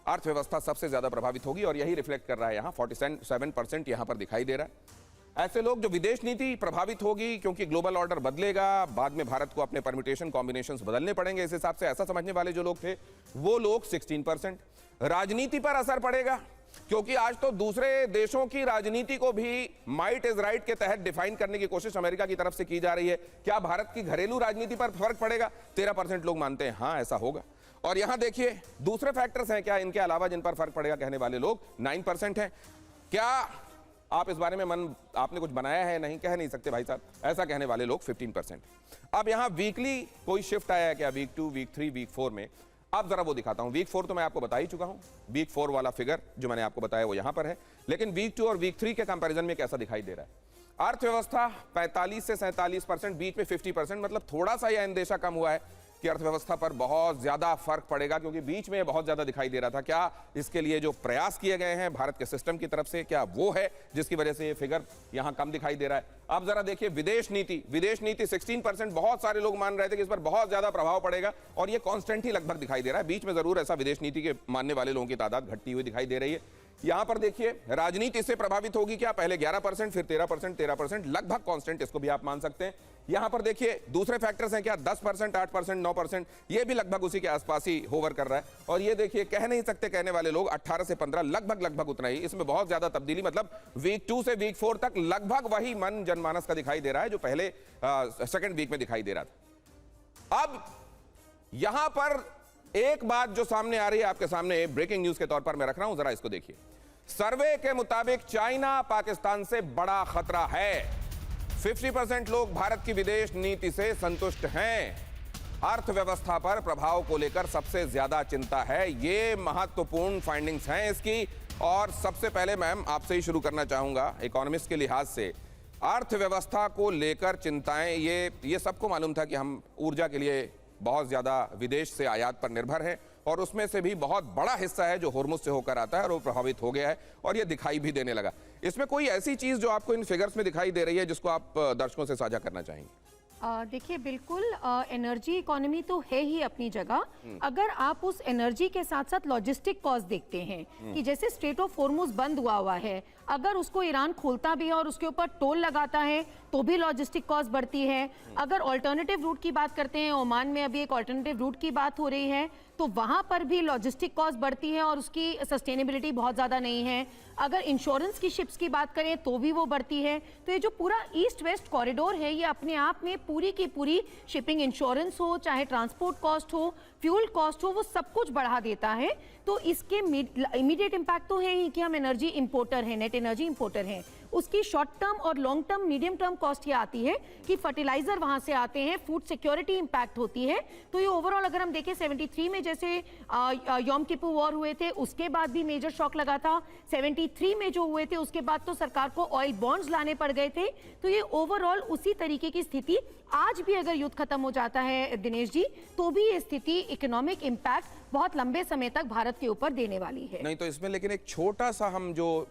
अर्थव्यवस्था सबसे ज्यादा प्रभावित होगी और यही रिफ्लेक्ट कर रहा है यहां, 47% यहां पर दिखाई दे रहा है। ऐसे लोग जो विदेश नीति प्रभावित होगी क्योंकि ग्लोबल ऑर्डर बदलेगा, बाद में भारत को अपने परम्यूटेशन कॉम्बिनेशंस बदलने पड़ेंगे, इस हिसाब से ऐसा समझने वाले जो लोग थे वो लोग 16%। राजनीति पर असर पड़ेगा क्योंकि आज तो दूसरे देशों की राजनीति को भी माइट इज राइट के तहत डिफाइन करने की कोशिश अमेरिका की तरफ से की जा रही है। क्या भारत की घरेलू राजनीति पर फर्क पड़ेगा? 13% लोग मानते हैं हाँ ऐसा होगा। और यहां देखिए दूसरे फैक्टर्स हैं क्या इनके अलावा जिन पर फर्क पड़ेगा, कहने वाले लोग 9% हैं। क्या आप इस बारे में आपने कुछ बनाया है? नहीं, कह नहीं सकते भाई साहब, ऐसा कहने वाले लोग 15%। अब यहां वीकली कोई शिफ्ट आया है क्या, वीक 2, वीक 3, वीक 4 में? अब जरा वो दिखाता हूं। वीक 4 तो मैं आपको बता ही चुका हूं, वीक 4 वाला फिगर जो मैंने आपको बताया वो यहां पर है, लेकिन वीक 2 और वीक 3 के कंपैरिजन में कैसा दिखाई दे रहा है। अर्थव्यवस्था 45 से 47%, बीच में 50%, मतलब थोड़ा सा यह अंदेशा कम हुआ है कि अर्थव्यवस्था पर बहुत ज्यादा फर्क पड़ेगा क्योंकि बीच में बहुत ज्यादा दिखाई दे रहा था। क्या इसके लिए जो प्रयास किए गए हैं भारत के सिस्टम की तरफ से, क्या वो है जिसकी वजह से ये फिगर यहां कम दिखाई दे रहा है? अब जरा देखिए विदेश नीति 16%, बहुत सारे लोग मान रहे थे कि इस पर बहुत ज्यादा प्रभाव पड़ेगा और ये कांस्टेंट ही लगभग दिखाई दे रहा है। बीच में जरूर ऐसा विदेश नीति के मानने वाले लोगों की तादाद घटती हुई दिखाई दे रही है। यहां पर देखिए राजनीति इससे प्रभावित होगी क्या, पहले 11%, फिर 13%, लगभग कांस्टेंट, इसको भी आप मान सकते हैं। यहां पर देखिए दूसरे फैक्टर्स हैं क्या, 10%, 8%, 9%, ये भी लगभग उसी के आसपास ही होवर कर रहा है। और ये देखिए कह नहीं सकते कहने वाले लोग 18 से 15, लगभग उतना ही, इसमें बहुत ज्यादा तब्दीली, मतलब वीक 2 से वीक 4 तक लगभग वही मन जनमानस का दिखाई दे रहा है जो पहले सेकंड वीक में दिखाई दे रहा था। अब यहां पर एक बात जो सामने आ रही है आपके सामने, ब्रेकिंग न्यूज के तौर पर मैं रख रहा हूं, जरा इसको देखिए। सर्वे के मुताबिक चाइना पाकिस्तान से बड़ा खतरा है। 50% लोग भारत की विदेश नीति से संतुष्ट हैं। अर्थव्यवस्था पर प्रभाव को लेकर सबसे ज्यादा चिंता है। ये महत्वपूर्ण फाइंडिंग्स हैं इसकी। और सबसे पहले मैम आपसे ही शुरू करना चाहूंगा, इकोनॉमिस्ट के लिहाज से अर्थव्यवस्था को लेकर चिंताएं, ये सबको मालूम था कि हम ऊर्जा के लिए बहुत ज्यादा विदेश से आयात पर निर्भर हैं और उसमें से भी बहुत बड़ा हिस्सा है जो होर्मुज से होकर आता है और वो प्रभावित हो गया है और ये दिखाई भी देने लगा। इसमें कोई ऐसी चीज जो आपको इन फिगर्स में दिखाई दे रही है जिसको आप दर्शकों से साझा करना चाहेंगे? देखिए, बिल्कुल एनर्जी इकोनॉमी तो है ही अपनी जगह। अगर आप उस एनर्जी के साथ साथ लॉजिस्टिक कॉस्ट देखते हैं कि जैसे स्ट्रेट ऑफ होर्मुज बंद हुआ है, अगर उसको ईरान खोलता भी है और उसके ऊपर टोल लगाता है तो भी लॉजिस्टिक कॉस्ट बढ़ती है। अगर ऑल्टरनेटिव रूट की बात करते हैं, ओमान में अभी एक ऑल्टरनेटिव रूट की बात हो रही है, तो वहां पर भी लॉजिस्टिक कॉस्ट बढ़ती है और उसकी सस्टेनेबिलिटी बहुत ज़्यादा नहीं है। अगर इंश्योरेंस की शिप्स की बात करें तो भी वो बढ़ती है। तो ये जो पूरा ईस्ट वेस्ट कॉरिडोर है, ये अपने आप में पूरी की पूरी शिपिंग इंश्योरेंस हो, चाहे ट्रांसपोर्ट कॉस्ट हो, फ्यूल कॉस्ट हो, वो सब कुछ बढ़ा देता है। तो इसके इमीडिएट इम्पैक्ट तो है ही कि हम एनर्जी इंपोर्टर हैं, नेट एनर्जी इंपोर्टर हैं। उसकी शॉर्ट टर्म और long term, medium term cost ये आती है कि फर्टिलाइजर वहां से आते हैं, फूड सिक्योरिटी इंपैक्ट होती है। तो ये ओवरऑल अगर हम देखें 73 में जैसे यम किपुर वॉर हुए थे, उसके बाद भी मेजर शॉक लगा था। 73 में जो हुए थे उसके बाद तो सरकार को ऑयल बॉन्ड्स लाने पड़ गए थे। तो ये ओवरऑल उसी तरीके की स्थिति आज भी अगर युद्ध खत्म हो जाता है दिनेश जी, तो भी ये स्थिति इकोनॉमिक इंपैक्ट बहुत लंबे समय तक भारत के ऊपर देने वाली है। नहीं तो इसमें लेकिन एक छोटा सा हम जो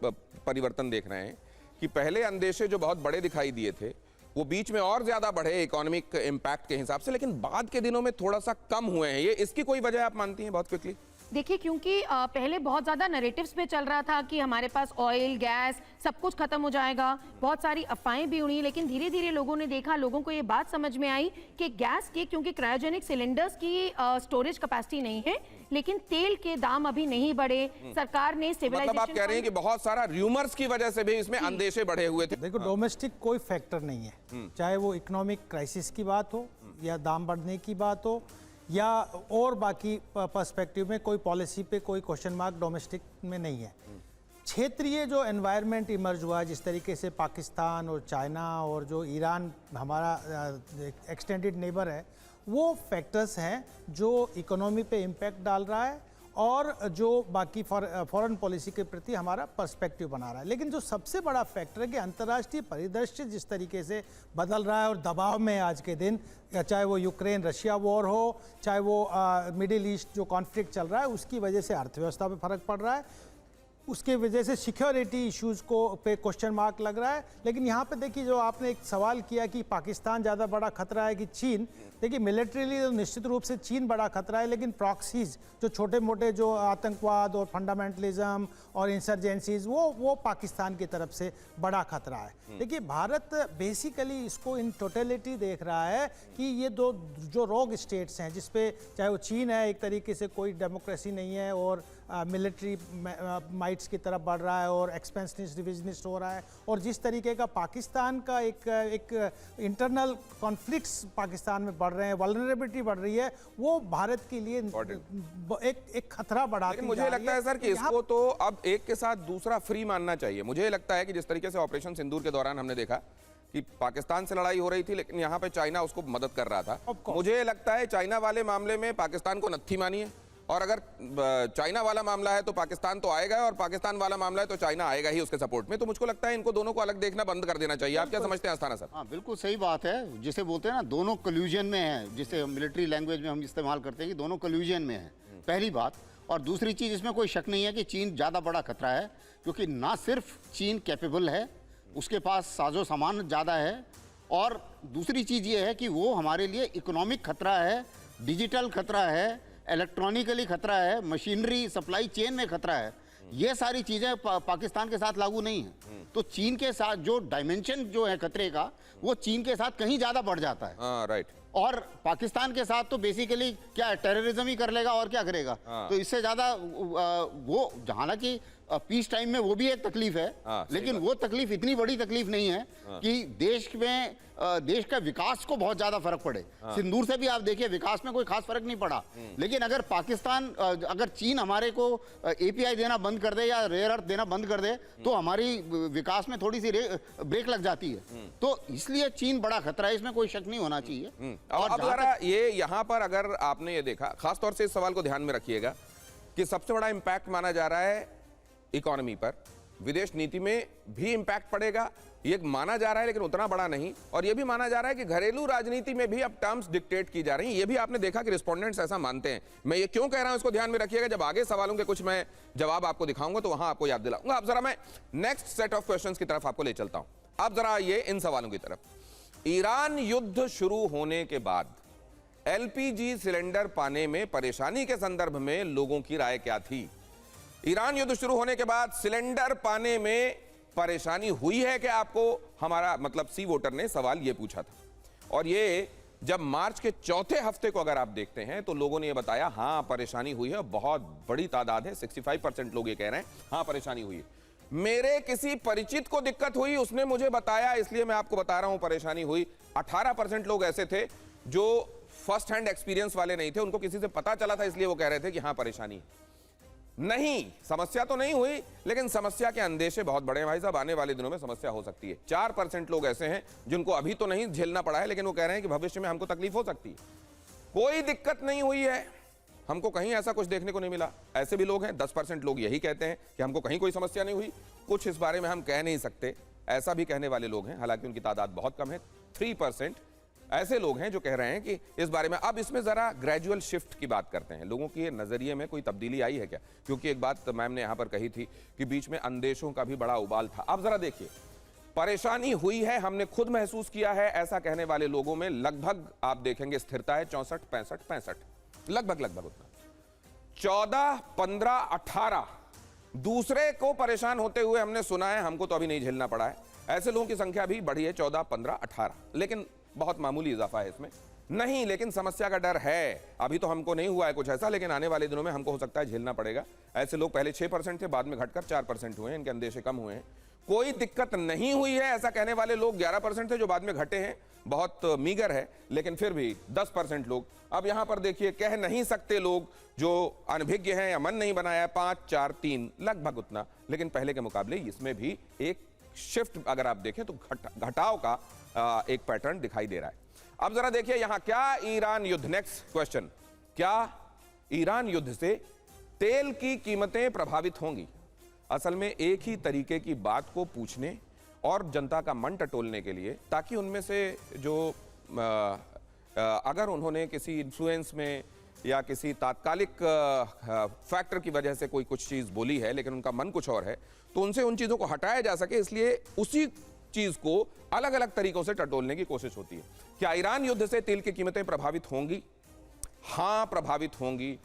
परिवर्तन देख रहे हैं कि पहले अंदेशे जो बहुत बड़े दिखाई दिए थे वो बीच में और ज्यादा बढ़े इकोनॉमिक इंपैक्ट के हिसाब से, लेकिन बाद के दिनों में थोड़ा सा कम हुए हैं। ये इसकी कोई वजह आप मानती हैं बहुत क्विकली? देखिए, क्योंकि पहले बहुत ज़्यादा नैरेटिव्स पे चल रहा था कि हमारे पास ऑयल गैस सब कुछ खत्म हो जाएगा, बहुत सारी अफवाहें भी उड़ी, लेकिन धीरे धीरे लोगों ने देखा, लोगों को ये बात समझ में आई कि गैस की, क्योंकि क्रायोजेनिक सिलेंडर्स की स्टोरेज कैपेसिटी नहीं है, लेकिन तेल के दाम अभी नहीं बढ़े। सरकार ने मतलब आप कह रहे हैं कि बहुत सारा र्यूमर्स की वजह से भी इसमें अंदेशे बढ़े हुए थे? देखो, डोमेस्टिक कोई फैक्टर नहीं है, चाहे वो इकोनॉमिक क्राइसिस की बात हो या दाम बढ़ने की बात हो या और बाकी पर्सपेक्टिव में कोई पॉलिसी पे कोई क्वेश्चन मार्क डोमेस्टिक में नहीं है। क्षेत्रीय जो एनवायरनमेंट इमर्ज हुआ, जिस तरीके से पाकिस्तान और चाइना और जो ईरान हमारा एक्सटेंडेड नेबर है, वो फैक्टर्स हैं जो इकोनॉमी पे इम्पैक्ट डाल रहा है और जो बाकी फॉरेन पॉलिसी के प्रति हमारा पर्सपेक्टिव बना रहा है। लेकिन जो सबसे बड़ा फैक्टर है कि अंतर्राष्ट्रीय परिदृश्य जिस तरीके से बदल रहा है और दबाव में आज के दिन, चाहे वो यूक्रेन रशिया वॉर हो, चाहे वो मिडिल ईस्ट जो कॉन्फ्लिक्ट चल रहा है, उसकी वजह से अर्थव्यवस्था पे फर्क पड़ रहा है, उसके वजह से सिक्योरिटी इश्यूज को पे क्वेश्चन मार्क लग रहा है। लेकिन यहाँ पे देखिए, जो आपने एक सवाल किया कि पाकिस्तान ज़्यादा बड़ा खतरा है कि चीन, देखिए मिलिट्रीली तो निश्चित रूप से चीन बड़ा खतरा है, लेकिन प्रॉक्सीज जो छोटे मोटे जो आतंकवाद और फंडामेंटलिज्म और इंसर्जेंसीज, वो पाकिस्तान की तरफ से बड़ा खतरा है। देखिए, भारत बेसिकली इसको इन टोटलिटी देख रहा है कि ये दो जो रोग स्टेट्स हैं, जिसपे चाहे वो चीन है, एक तरीके से कोई डेमोक्रेसी नहीं है और मिलिट्री माइट्स की तरफ बढ़ रहा है और एक्सपेंशनिस्ट रिविजनिस्ट हो रहा है, और जिस तरीके का पाकिस्तान का एक इंटरनल कॉन्फ्लिक्ट्स पाकिस्तान में बढ़ रहे हैं, वल्नरेबिलिटी बढ़ रही है, वो भारत के लिए एक खतरा बढ़ाती है। मुझे लगता है सर कि इसको तो अब एक के साथ दूसरा फ्री मानना चाहिए। मुझे लगता है कि जिस तरीके से ऑपरेशन सिंदूर के दौरान हमने देखा कि पाकिस्तान से लड़ाई हो रही थी, लेकिन यहाँ पे चाइना उसको मदद कर रहा था। मुझे लगता है चाइना वाले मामले में पाकिस्तान को नत्थी मानिए, और अगर चाइना वाला मामला है तो पाकिस्तान तो आएगा, और पाकिस्तान वाला मामला है तो चाइना आएगा ही उसके सपोर्ट में। तो मुझको लगता है इनको दोनों को अलग देखना बंद कर देना चाहिए। आप क्या समझते हैं अस्थाना सर? हाँ, बिल्कुल सही बात है। जिसे बोलते हैं ना, दोनों कल्यूजन में है, जिसे मिलिट्री लैंग्वेज में हम इस्तेमाल करते हैं कि दोनों कल्यूजन में है, पहली बात। और दूसरी चीज़, इसमें कोई शक नहीं है कि चीन ज़्यादा बड़ा खतरा है, क्योंकि ना सिर्फ चीन कैपेबल है, उसके पास साजो सामान ज़्यादा है, और दूसरी चीज़ ये है कि वो हमारे लिए इकोनॉमिक खतरा है, डिजिटल खतरा है, इलेक्ट्रॉनिकली खतरा है, मशीनरी सप्लाई चेन में खतरा है। ये सारी चीज़ें पाकिस्तान के साथ लागू नहीं है। तो चीन के साथ जो डायमेंशन जो है खतरे का, वो चीन के साथ कहीं ज़्यादा बढ़ जाता है। राइट। और पाकिस्तान के साथ तो बेसिकली क्या है, टेररिज्म ही कर लेगा और क्या करेगा। तो इससे ज़्यादा वो, हालांकि पीस टाइम में वो भी एक तकलीफ है, हाँ, सही लेकिन बात। वो तकलीफ इतनी बड़ी तकलीफ नहीं है कि देश में देश का विकास को बहुत ज्यादा फर्क पड़े। सिंदूर से भी आप देखिए विकास में कोई खास फर्क नहीं पड़ा, लेकिन अगर पाकिस्तान अगर चीन हमारे को एपीआई देना बंद कर दे या रेयर अर्थ देना बंद कर दे तो हमारी विकास में थोड़ी सी ब्रेक लग जाती है। तो इसलिए चीन बड़ा खतरा है, इसमें कोई शक नहीं होना चाहिए। अब जरा ये यहाँ पर अगर आपने ये देखा, खासतौर से इस सवाल को ध्यान में रखिएगा कि सबसे बड़ा इंपैक्ट माना जा रहा है इकोनॉमी पर, विदेश नीति में भी इंपैक्ट पड़ेगा, ये माना जा रहा है, लेकिन उतना बड़ा नहीं। और ये भी माना जा रहा है कि घरेलू राजनीति में भी अब टर्म्स डिक्टेट की जा रही हैं। ये भी आपने देखा कि रिस्पोंडेंट्स ऐसा मानते हैं। मैं ये क्यों कह रहा हूं इसको ध्यान में रखिएगा, जब आगे सवालों के कुछ मैं जवाब आपको दिखाऊंगा तो वहां आपको याद दिलाऊंगा। अब जरा मैं नेक्स्ट सेट ऑफ क्वेश्चंस की तरफ आपको ले चलता हूं। अब जरा ये इन सवालों की तरफ। ईरान युद्ध शुरू होने के बाद एलपीजी सिलेंडर पाने में परेशानी के संदर्भ में लोगों की राय क्या थी? ईरान युद्ध शुरू होने के बाद सिलेंडर पाने में परेशानी हुई है कि आपको? हमारा मतलब सी वोटर ने सवाल यह पूछा था, और ये जब मार्च के चौथे हफ्ते को अगर आप देखते हैं तो लोगों ने यह बताया हां परेशानी हुई है। बहुत बड़ी तादाद है, 65% लोग ये कह रहे हैं हां परेशानी हुई है। मेरे किसी परिचित को दिक्कत हुई, उसने मुझे बताया, इसलिए मैं आपको बता रहा हूं परेशानी हुई। 18% लोग ऐसे थे जो फर्स्ट हैंड एक्सपीरियंस वाले नहीं थे, उनको किसी से पता चला था इसलिए वो कह रहे थे कि हां परेशानी है। नहीं, समस्या तो नहीं हुई, लेकिन समस्या के अंदेशे बहुत बड़े हैं भाई साहब, आने वाले दिनों में समस्या हो सकती है। 4% लोग ऐसे हैं जिनको अभी तो नहीं झेलना पड़ा है, लेकिन वो कह रहे हैं कि भविष्य में हमको तकलीफ हो सकती है। कोई दिक्कत नहीं हुई है, हमको कहीं ऐसा कुछ देखने को नहीं मिला। ऐसे भी लोग हैं, 10% लोग यही कहते हैं कि हमको कहीं कोई समस्या नहीं हुई। कुछ इस बारे में हम कह नहीं सकते, ऐसा भी कहने वाले लोग हैं, हालांकि उनकी तादाद बहुत कम है। 3% ऐसे लोग हैं जो कह रहे हैं कि इस बारे में। अब इसमें जरा ग्रेजुअल शिफ्ट की बात करते हैं, लोगों के नजरिए में कोई तब्दीली आई है क्या? क्योंकि एक बात मैम ने यहां पर कही थी कि बीच में अंदेशों का भी बड़ा उबाल था। अब जरा देखिए, परेशानी हुई है, हमने खुद महसूस किया है, ऐसा कहने वाले लोगों में लगभग आप देखेंगे स्थिरता है 64, 65, 65, लगभग उतना। 14, 15, 18 दूसरे को परेशान होते हुए हमने सुना है, हमको तो अभी नहीं झेलना पड़ा है। ऐसे लोगों की संख्या भी बढ़ी है 14, 15, 18, लेकिन बहुत मामूली इजाफा है इसमें नहीं। लेकिन समस्या का डर है, अभी तो हमको नहीं हुआ है कुछ ऐसा, लेकिन आने वाले दिनों में हमको हो सकता है झेलना पड़ेगा। ऐसे लोग पहले 6% थे, बाद में घटकर 4% हुए हैं, इनके अंदेशे कम हुए हैं। कोई दिक्कत नहीं हुई है ऐसा कहने वाले लोग 11% थे, जो बाद में घटे हैं, बहुत मीगर है, लेकिन फिर भी 10% लोग। अब यहां पर देखिए, कह नहीं सकते लोग जो अनभिज्ञ हैं या मन नहीं बनाया, 5, 4, 3 लगभग उतना, लेकिन पहले के मुकाबले इसमें भी एक शिफ्ट अगर आप देखें तो घटाव का एक पैटर्न दिखाई दे रहा है। अब जरा देखिए यहां, क्या ईरान युद्ध, नेक्स्ट क्वेश्चन, क्या ईरान युद्ध से तेल की कीमतें प्रभावित होंगी? असल में एक ही तरीके की बात को पूछने और जनता का मन टटोलने के लिए, ताकि उनमें से जो अगर उन्होंने किसी इन्फ्लुएंस में या किसी तात्कालिक फैक्टर की वजह से कोई कुछ चीज बोली है लेकिन उनका मन कुछ और है, तो उनसे उन चीजों को हटाया जा सके, इसलिए उसी चीज को अलग अलग तरीकों से टटोलने की कोशिश होती है। क्या ईरान युद्ध से तेल की कीमतें प्रभावित होंगी? हां, प्रभावित होंगी।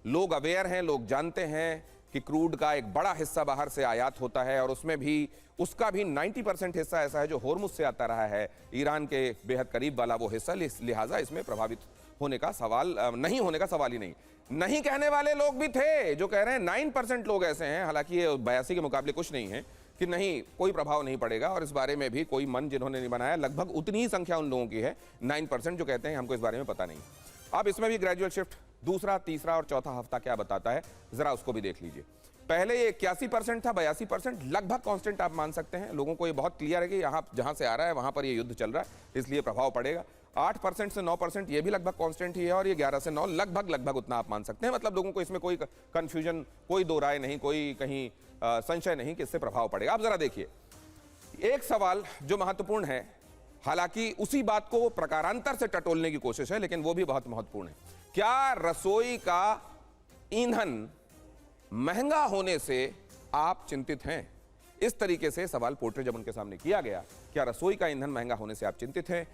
लोग अवेयर हैं, लोग जानते हैं कि क्रूड का एक बड़ा हिस्सा बाहर से आयात होता है, और उसमें भी उसका भी 90% हिस्सा ऐसा है जो होर्मुज से आता रहा है, ईरान के बेहद करीब वाला वो हिस्सा, लिहाजा इसमें प्रभावित होने का सवाल नहीं होने का सवाल ही नहीं कहने वाले लोग भी थे जो कह रहे हैं, 9% लोग ऐसे हैं, हालांकि ये 82 के मुकाबले कुछ नहीं है, कि नहीं कोई प्रभाव नहीं पड़ेगा, और इस बारे में भी कोई मन जिन्होंने नहीं बनाया, लगभग उतनी ही संख्या उन लोगों की है, 9% जो कहते हैं हमको इस बारे में पता नहीं। अब इसमें भी ग्रेजुअल शिफ्ट, दूसरा, तीसरा और चौथा हफ्ता क्या बताता है, जरा उसको भी देख लीजिए। पहले ये 81% था, 82%, लगभग कांस्टेंट आप मान सकते हैं। लोगों को ये बहुत क्लियर है कि यहाँ जहां से आ रहा है वहां पर ये युद्ध चल रहा है, इसलिए प्रभाव पड़ेगा। 8% से 9% ये भी लगभग कांस्टेंट ही है, और ये 11 से 9 लगभग उतना आप मान सकते हैं। मतलब लोगों को इसमें कोई कंफ्यूजन, कोई दो राय नहीं, कोई कहीं संशय नहीं कि इससे प्रभाव पड़ेगा। अब जरा देखिए, एक सवाल जो महत्वपूर्ण है, हालांकि उसी बात को प्रकारांतर से टटोलने की कोशिश है, लेकिन वो भी बहुत महत्वपूर्ण है। क्या रसोई का ईंधन महंगा होने से आप चिंतित हैं? इस तरीके से सवाल पोर्ट्रेट जब उनके सामने किया गया, क्या रसोई का ईंधन महंगा होने से आप चिंतित हैं,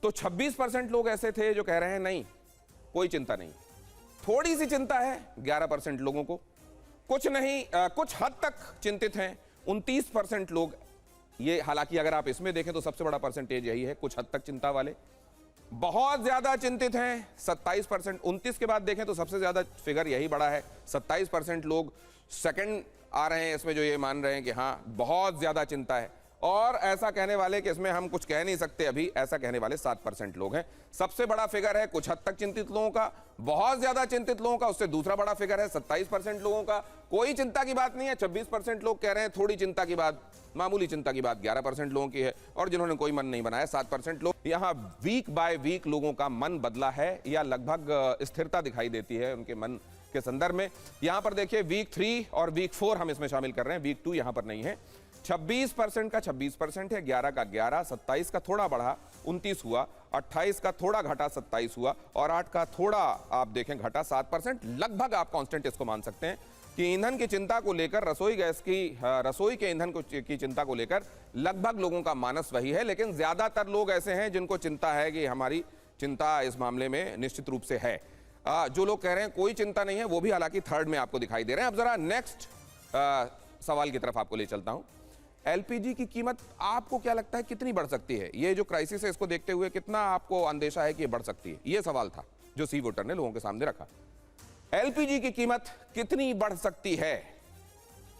तो 26% लोग ऐसे थे जो कह रहे हैं नहीं, कोई चिंता नहीं। थोड़ी सी चिंता है 11% लोगों को, कुछ नहीं, कुछ हद तक चिंतित हैं 29% लोग। ये हालांकि अगर आप इसमें देखें तो सबसे बड़ा परसेंटेज यही है, कुछ हद तक चिंता वाले। बहुत ज्यादा चिंतित हैं 27%। 29 के बाद देखें तो सबसे ज्यादा फिगर यही बड़ा है, 27% लोग। सेकंड आ रहे हैं इसमें जो ये मान रहे हैं कि हाँ बहुत ज्यादा चिंता है, और ऐसा कहने वाले कि इसमें हम कुछ कह नहीं सकते अभी, ऐसा कहने वाले 7% लोग हैं। सबसे बड़ा फिगर है कुछ हद तक चिंतित लोगों का, बहुत ज्यादा चिंतित लोगों का उससे दूसरा बड़ा फिगर है 27% लोगों का। कोई चिंता की बात नहीं है 26% लोग कह रहे हैं, थोड़ी चिंता की बात, मामूली चिंता की बात 11% लोगों की है, और जिन्होंने कोई मन नहीं बनाया 7% लोग। यहाँ वीक बाय वीक लोगों का मन बदला है या लगभग स्थिरता दिखाई देती है उनके मन के संदर्भ में। यहां पर देखिए वीक 3 और वीक 4 हम इसमें शामिल कर रहे हैं, वीक 2 यहां पर नहीं है। 26% का 26% है, 11 का 11, 27 का थोड़ा बढ़ा 29 हुआ, 28 का थोड़ा घटा 27 हुआ, और 8 का थोड़ा आप देखें घटा 7%। लगभग आप कांस्टेंट इसको मान सकते हैं कि ईंधन की चिंता को लेकर, रसोई गैस की, रसोई के ईंधन की चिंता को लेकर लगभग लोगों का मानस वही है। लेकिन ज्यादातर लोग ऐसे हैं जिनको चिंता है कि हमारी चिंता इस मामले में निश्चित रूप से है। जो लोग कह रहे हैं कोई चिंता नहीं है वो भी हालांकि थर्ड में आपको दिखाई दे रहे हैं। अब जरा नेक्स्ट सवाल की तरफ आपको ले चलता हूं। एलपीजी की कीमत आपको क्या लगता है कितनी बढ़ सकती है? ये जो क्राइसिस है इसको देखते हुए कितना आपको अंदेशा है कि ये बढ़ सकती है? ये सवाल था जो सी वोटर ने लोगों के सामने रखा। एलपीजी की कीमत कितनी बढ़ सकती है?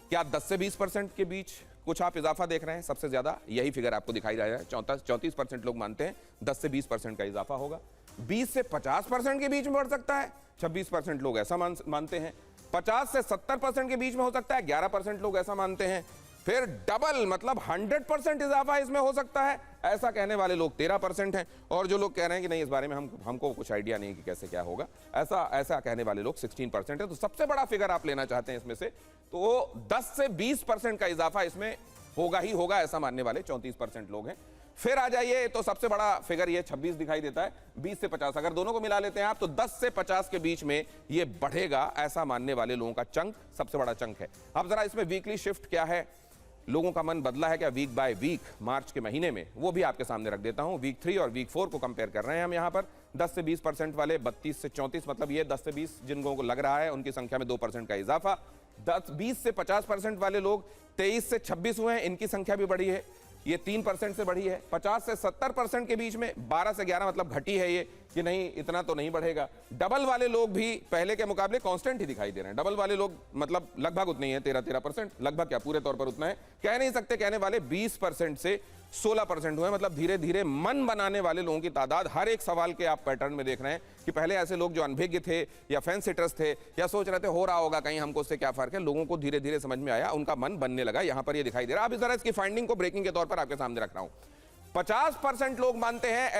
क्या 10 से 20% के बीच कुछ आप इजाफा देख रहे हैं? सबसे ज्यादा यही फिगर आपको दिखाई दे रहा है, 34% लोग मानते हैं 10 से 20% का इजाफा होगा। 20 से 50% के बीच में बढ़ सकता है, 26% लोग ऐसा मानते हैं। 50 से 70% के बीच में हो सकता है, 11% लोग ऐसा मानते हैं। फिर डबल मतलब 100% इजाफा इसमें हो सकता है, ऐसा कहने वाले लोग 13% हैं। और जो लोग कह रहे हैं कि नहीं इस बारे में हमको कुछ आइडिया नहीं कि कैसे क्या होगा, ऐसा कहने वाले लोग 16% है। तो सबसे बड़ा फिगर आप लेना चाहते हैं इसमें से, तो 10 से 20% का इजाफा इसमें होगा ही होगा, ऐसा मानने वाले 34% लोग हैं। फिर आ जाइए तो सबसे बड़ा फिगर ये 26 दिखाई देता है। 20 से 50 अगर दोनों को मिला लेते हैं आप तो 10 से 50 के बीच में ये बढ़ेगा, ऐसा मानने वाले लोगों का चंक सबसे बड़ा चंक है। अब जरा इसमें वीकली शिफ्ट क्या है, लोगों का मन बदला है क्या वीक बाय वीक मार्च के महीने में, वो भी आपके सामने रख देता हूं। वीक 3 और वीक 4 को कंपेयर कर रहे हैं हम यहाँ पर। 10 से 20% वाले 32 से 34, मतलब ये 10 से 20 जिन लोगों को लग रहा है उनकी संख्या में 2% का इजाफा। 20 से 50% वाले लोग 23 से 26 हुए हैं, इनकी संख्या भी बढ़ी है, ये 3% से बढ़ी है। 50 से 70% के बीच में 12 से 11 मतलब घटी है ये, कि नहीं इतना तो नहीं बढ़ेगा। डबल वाले लोग भी पहले के मुकाबले कांस्टेंट ही दिखाई दे रहे हैं। डबल वाले लोग मतलब लगभग उतने ही है, 13% लगभग, क्या पूरे तौर पर उतना है कह नहीं सकते। कहने वाले 20% से 16% हुए, मतलब धीरे धीरे मन बनाने वाले लोगों की तादाद हर एक सवाल के आप पैटर्न में देख रहे हैं कि पहले ऐसे लोग जो अनभिज्ञ थे या फैंस सिटर्स थे या सोच रहे थे हो रहा होगा कहीं हमको उससे क्या फर्क है, लोगों को धीरे धीरे समझ में आया, उनका मन बनने लगा। यहां पर ये दिखाई दे रहा है। अब इस तरह इसकी फाइंडिंग को ब्रेकिंग के तौर पर आपके सामने रख रहा हूं। 50% लोग मानते हैं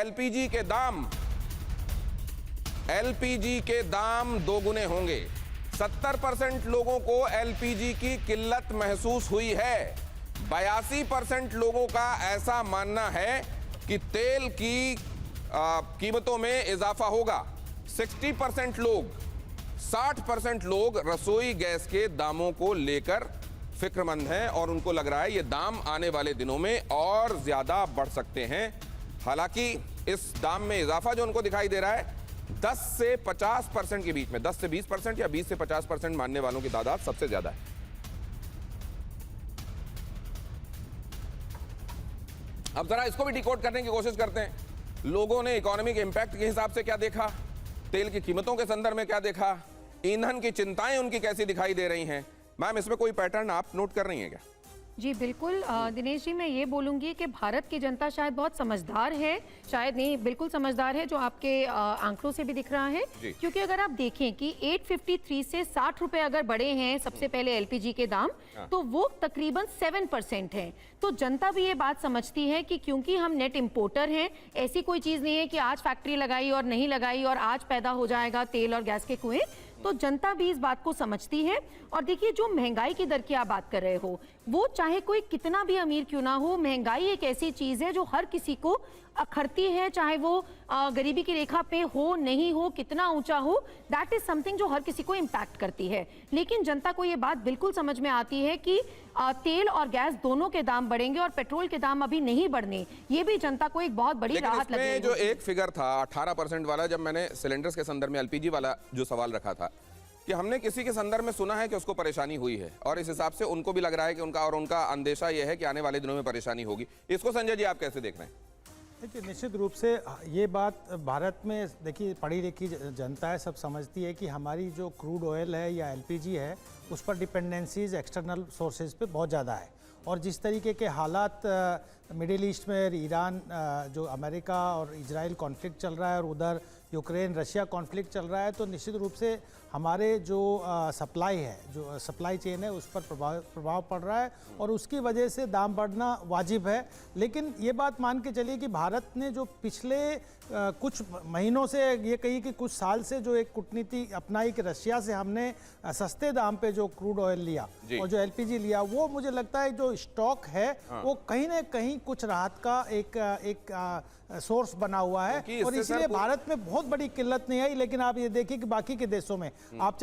एलपीजी के दाम दोगुने होंगे। 70% लोगों को एलपीजी की किल्लत महसूस हुई है। 82% लोगों का ऐसा मानना है कि तेल की कीमतों में इजाफा होगा। 60% लोग रसोई गैस के दामों को लेकर फिक्रमंद हैं और उनको लग रहा है ये दाम आने वाले दिनों में और ज्यादा बढ़ सकते हैं। हालांकि इस दाम में इजाफा जो उनको दिखाई दे रहा है 10 से 50% के बीच में, 10 से 20% या 20 से 50% मानने वालों की तादाद सबसे ज्यादा है। अब जरा इसको भी डिकोड करने की कोशिश करते हैं। लोगों ने इकोनॉमी के इंपैक्ट के हिसाब से क्या देखा, तेल की कीमतों के संदर्भ में क्या देखा, ईंधन की चिंताएं उनकी कैसी दिखाई दे रही हैं। मैम इसमें कोई पैटर्न आप नोट कर रही हैं क्या? जी बिल्कुल दिनेश जी, मैं ये बोलूँगी कि भारत की जनता शायद बहुत समझदार है, शायद नहीं बिल्कुल समझदार है, जो आपके आंकड़ों से भी दिख रहा है। क्योंकि अगर आप देखें कि 853 से 60 रुपए अगर बढ़े हैं सबसे पहले एलपीजी के दाम, तो वो तकरीबन 7% है। तो जनता भी ये बात समझती है कि क्योंकि हम नेट इंपोर्टर हैं, ऐसी कोई चीज़ नहीं है कि आज फैक्ट्री लगाई और नहीं लगाई और आज पैदा हो जाएगा तेल और गैस के कुएं। तो जनता भी इस बात को समझती है। और देखिए जो महंगाई की दर की आप बात कर रहे हो, वो चाहे कोई कितना भी अमीर क्यों ना हो, महंगाई एक ऐसी चीज है जो हर किसी को अखरती है, चाहे वो गरीबी की रेखा पे हो नहीं हो, कितना ऊंचा हो, दैट इज समथिंग जो हर किसी को इम्पैक्ट करती है। लेकिन जनता को ये बात बिल्कुल समझ में आती है कि तेल और गैस दोनों के दाम बढ़ेंगे और पेट्रोल के दाम अभी नहीं बढ़ने, ये भी जनता को एक बहुत बड़ी राहत लगेगी। जो एक फिगर था 18% वाला, जब मैंने सिलेंडर्स के संदर्भ में एलपीजी वाला जो सवाल रखा था कि हमने किसी के संदर्भ में सुना है कि उसको परेशानी हुई है और इस हिसाब से उनको भी लग रहा है कि उनका अंदेशा यह है कि आने वाले दिनों में परेशानी होगी। इसको संजय जी आप कैसे देख रहे हैं? देखिए, निश्चित रूप से ये बात भारत में देखिए पढ़ी लिखी जनता है, सब समझती है कि हमारी जो क्रूड ऑयल है या एलपीजी है उस पर डिपेंडेंसीज एक्सटर्नल सोर्सेज पे बहुत ज़्यादा है। और जिस तरीके के हालात मिडिल ईस्ट में ईरान जो अमेरिका और इजराइल कॉन्फ्लिक्ट चल रहा है और उधर यूक्रेन रशिया कॉन्फ्लिक्ट चल रहा है, तो निश्चित रूप से हमारे जो सप्लाई है, जो सप्लाई चेन है, उस पर प्रभाव पड़ रहा है और उसकी वजह से दाम बढ़ना वाजिब है। लेकिन ये बात मान के चलिए कि भारत ने जो पिछले कुछ महीनों से ये कही कि कुछ साल से जो एक कूटनीति अपनाई कि रशिया से हमने सस्ते दाम पे जो क्रूड ऑयल लिया और जो एलपीजी लिया, वो मुझे लगता है जो स्टॉक है वो कहीं ना कहीं कुछ राहत का एक सोर्स बना हुआ है और इसलिए भारत में बहुत बड़ी किल्लत नहीं आई। लेकिन आप ये देखिए कि बाकी के देशों में आप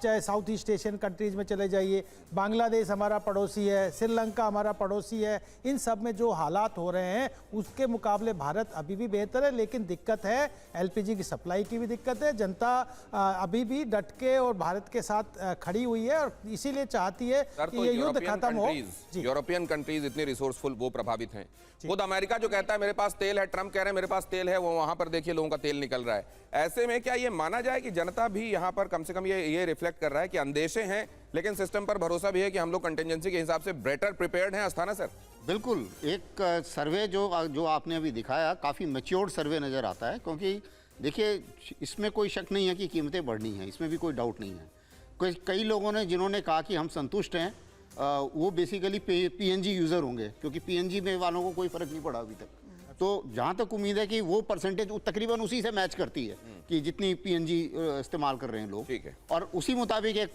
चाहे साउथ ईस्ट एशियन कंट्रीज में चले जाइए, बांग्लादेश हमारा पड़ोसी है, श्रीलंका हमारा पड़ोसी है, इन सब में जो हालात हो रहे हैं उसके मुकाबले भारत अभी भी बेहतर है। लेकिन दिक्कत है, एलपीजी की सप्लाई की भी दिक्कत है। जनता अभी भी डट के और भारत के साथ खड़ी हुई है और इसीलिए चाहती है कि ये युद्ध खत्म हो। यूरोपियन कंट्रीज इतने रिसोर्सफुल, वो प्रभावित हैं। खुद अमेरिका जो कहता है मेरे पास तेल है, ट्रम्प कह रहे हैं मेरे पास तेल है, वो वहां पर देखिए लोगों का तेल निकल रहा है। ऐसे में क्या ये माना जाए कि जनता भी यहाँ पर कम से कम ये रिफ्लेक्ट कर रहा है कि अंदेशे हैं लेकिन सिस्टम पर भरोसा भी है कि हम लोग कंटिजेंसी के हिसाब से बेटर प्रिपेयर्ड हैं? अस्थाना सर, बिल्कुल। एक सर्वे जो आपने अभी दिखाया काफ़ी मैच्योर्ड सर्वे नज़र आता है, क्योंकि देखिए इसमें कोई शक नहीं है कि कीमतें बढ़नी हैं, इसमें भी कोई डाउट नहीं है। कई लोगों ने जिन्होंने कहा कि हम संतुष्ट हैं, वो बेसिकली पीएनजी यूज़र होंगे, क्योंकि पीएनजी में वालों को कोई फ़र्क नहीं पड़ा अभी तक। तो जहाँ तक उम्मीद है कि वो परसेंटेज तकरीबन उसी से मैच करती है कि जितनी पीएनजी इस्तेमाल कर रहे हैं लोग, ठीक है। और उसी मुताबिक एक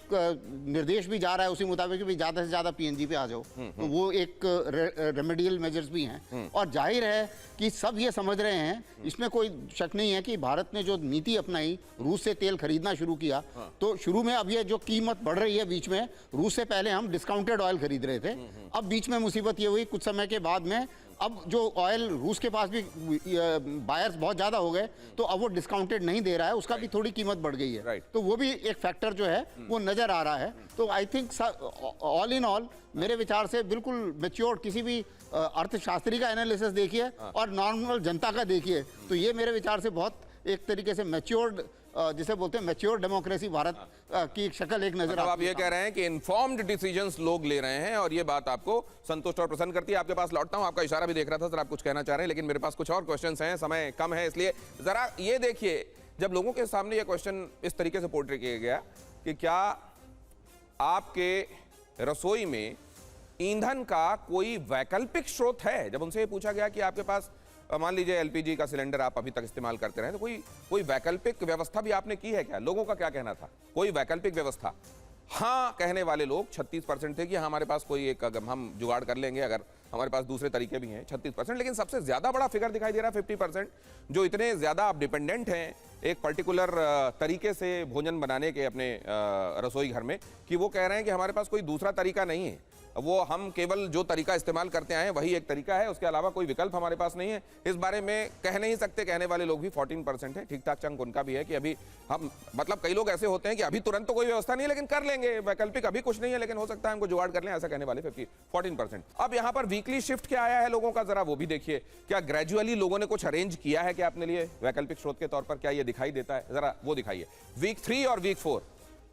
निर्देश भी जा रहा है उसी मुताबिक भी ज़्यादा से ज़्यादा पीएनजी पे आ जाओ। तो वो एक रेमेडियल मेजर्स भी हैं और जाहिर है कि सब ये समझ रहे हैं, इसमें कोई शक नहीं है कि भारत ने जो नीति अपनाई, रूस से तेल खरीदना शुरू किया, तो शुरू में अब ये जो कीमत बढ़ रही है बीच में, रूस से पहले हम डिस्काउंटेड ऑयल खरीद रहे थे, अब बीच में मुसीबत ये हुई कुछ समय के बाद में, अब जो ऑयल रूस के पास भी बायर्स बहुत ज़्यादा हो गए, तो अब वो डिस्काउंटेड नहीं दे रहा है, उसका भी थोड़ी कीमत बढ़ गई है। तो वो भी एक फैक्टर जो है वो नज़र आ रहा है। तो I think all in all मेरे विचार से बिल्कुल मैच्योर्ड, किसी भी अर्थशास्त्री का एनालिसिस देखिए और नॉर्मल जनता का देखिए, तो ये मेरे विचार से बहुत एक तरीके से मैच्योर्ड, जिसे बोलते हैं मैच्योर डेमोक्रेसी भारत की एक शक्ल एक नजर आप ये कह रहे हैं कि इन्फॉर्म्ड डिसीजंस लोग ले रहे हैं और ये बात आपको संतुष्ट और प्रसन्न करती है। आपके पास लौटता हूं, आपका इशारा भी देख रहा था सर, आप कुछ कहना चाह रहे हैं, लेकिन मेरे पास कुछ और क्वेश्चंस हैं, समय कम है, इसलिए जरा ये देखिए, जब लोगों के सामने ये क्वेश्चन इस तरीके से पोर्ट्रे किया गया कि क्या आपके रसोई में ईंधन का कोई वैकल्पिक स्रोत है, जब उनसे पूछा गया कि आपके पास मान लीजिए एलपीजी का सिलेंडर आप अभी तक इस्तेमाल करते रहे, तो कोई वैकल्पिक व्यवस्था भी आपने की है क्या? लोगों का क्या कहना था? कोई वैकल्पिक व्यवस्था? हाँ कहने वाले लोग 36% थे कि हमारे पास कोई एक, अगर हम जुगाड़ कर लेंगे, अगर हमारे पास दूसरे तरीके भी हैं, 36%। लेकिन सबसे ज्यादा बड़ा फिगर दिखाई दे रहा है 50%, जो इतने ज्यादा आप डिपेंडेंट हैं एक पर्टिकुलर तरीके से भोजन बनाने के अपने रसोई घर में, कि वो कह रहे हैं कि हमारे पास कोई दूसरा तरीका नहीं है, वो हम केवल जो तरीका इस्तेमाल करते आए हैं वही एक तरीका है, उसके अलावा कोई विकल्प हमारे पास नहीं है। इस बारे में कह नहीं सकते, कहने वाले लोग भी 14% है, ठीक ठाक चंक उनका भी है कि अभी हम, मतलब कई लोग ऐसे होते हैं कि अभी तुरंत तो कोई व्यवस्था नहीं है लेकिन कर लेंगे, वैकल्पिक अभी कुछ नहीं है लेकिन हो सकता है हमको जुगाड़ कर लें, ऐसा कहने वाले 14%। अब यहाँ पर वीकली शिफ्ट क्या आया है लोगों का, जरा वो भी देखिए। क्या ग्रेजुअली लोगों ने कुछ अरेंज किया है क्या अपने लिए वैकल्पिक स्रोत के तौर पर? क्या ये दिखाई देता है? जरा वो दिखाइए। वीक 3 और वीक 4,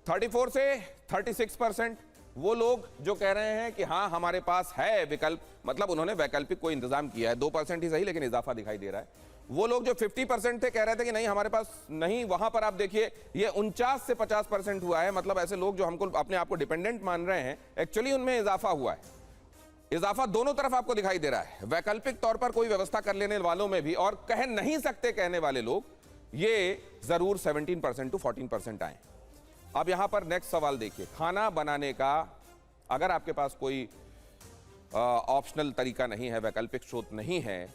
34 से 36% वो लोग जो कह रहे हैं कि हाँ हमारे पास है विकल्प, मतलब उन्होंने वैकल्पिक कोई इंतजाम किया है, 2% ही सही लेकिन इजाफा दिखाई दे रहा है। वो लोग जो 50% थे, कह रहे थे कि नहीं हमारे पास नहीं, वहां पर आप देखिए ये 49 से 50% हुआ है। मतलब ऐसे लोग जो हमको अपने आप को डिपेंडेंट मान रहे हैं, एक्चुअली उनमें इजाफा हुआ है। इजाफा दोनों तरफ आपको दिखाई दे रहा है, वैकल्पिक तौर पर कोई व्यवस्था कर लेने वालों में भी, और कह नहीं सकते कहने वाले लोग, ये जरूर 17% to 14% आए। अब यहां पर नेक्स्ट सवाल देखिए, खाना बनाने का अगर आपके पास कोई ऑप्शनल तरीका नहीं है, वैकल्पिक स्रोत नहीं है,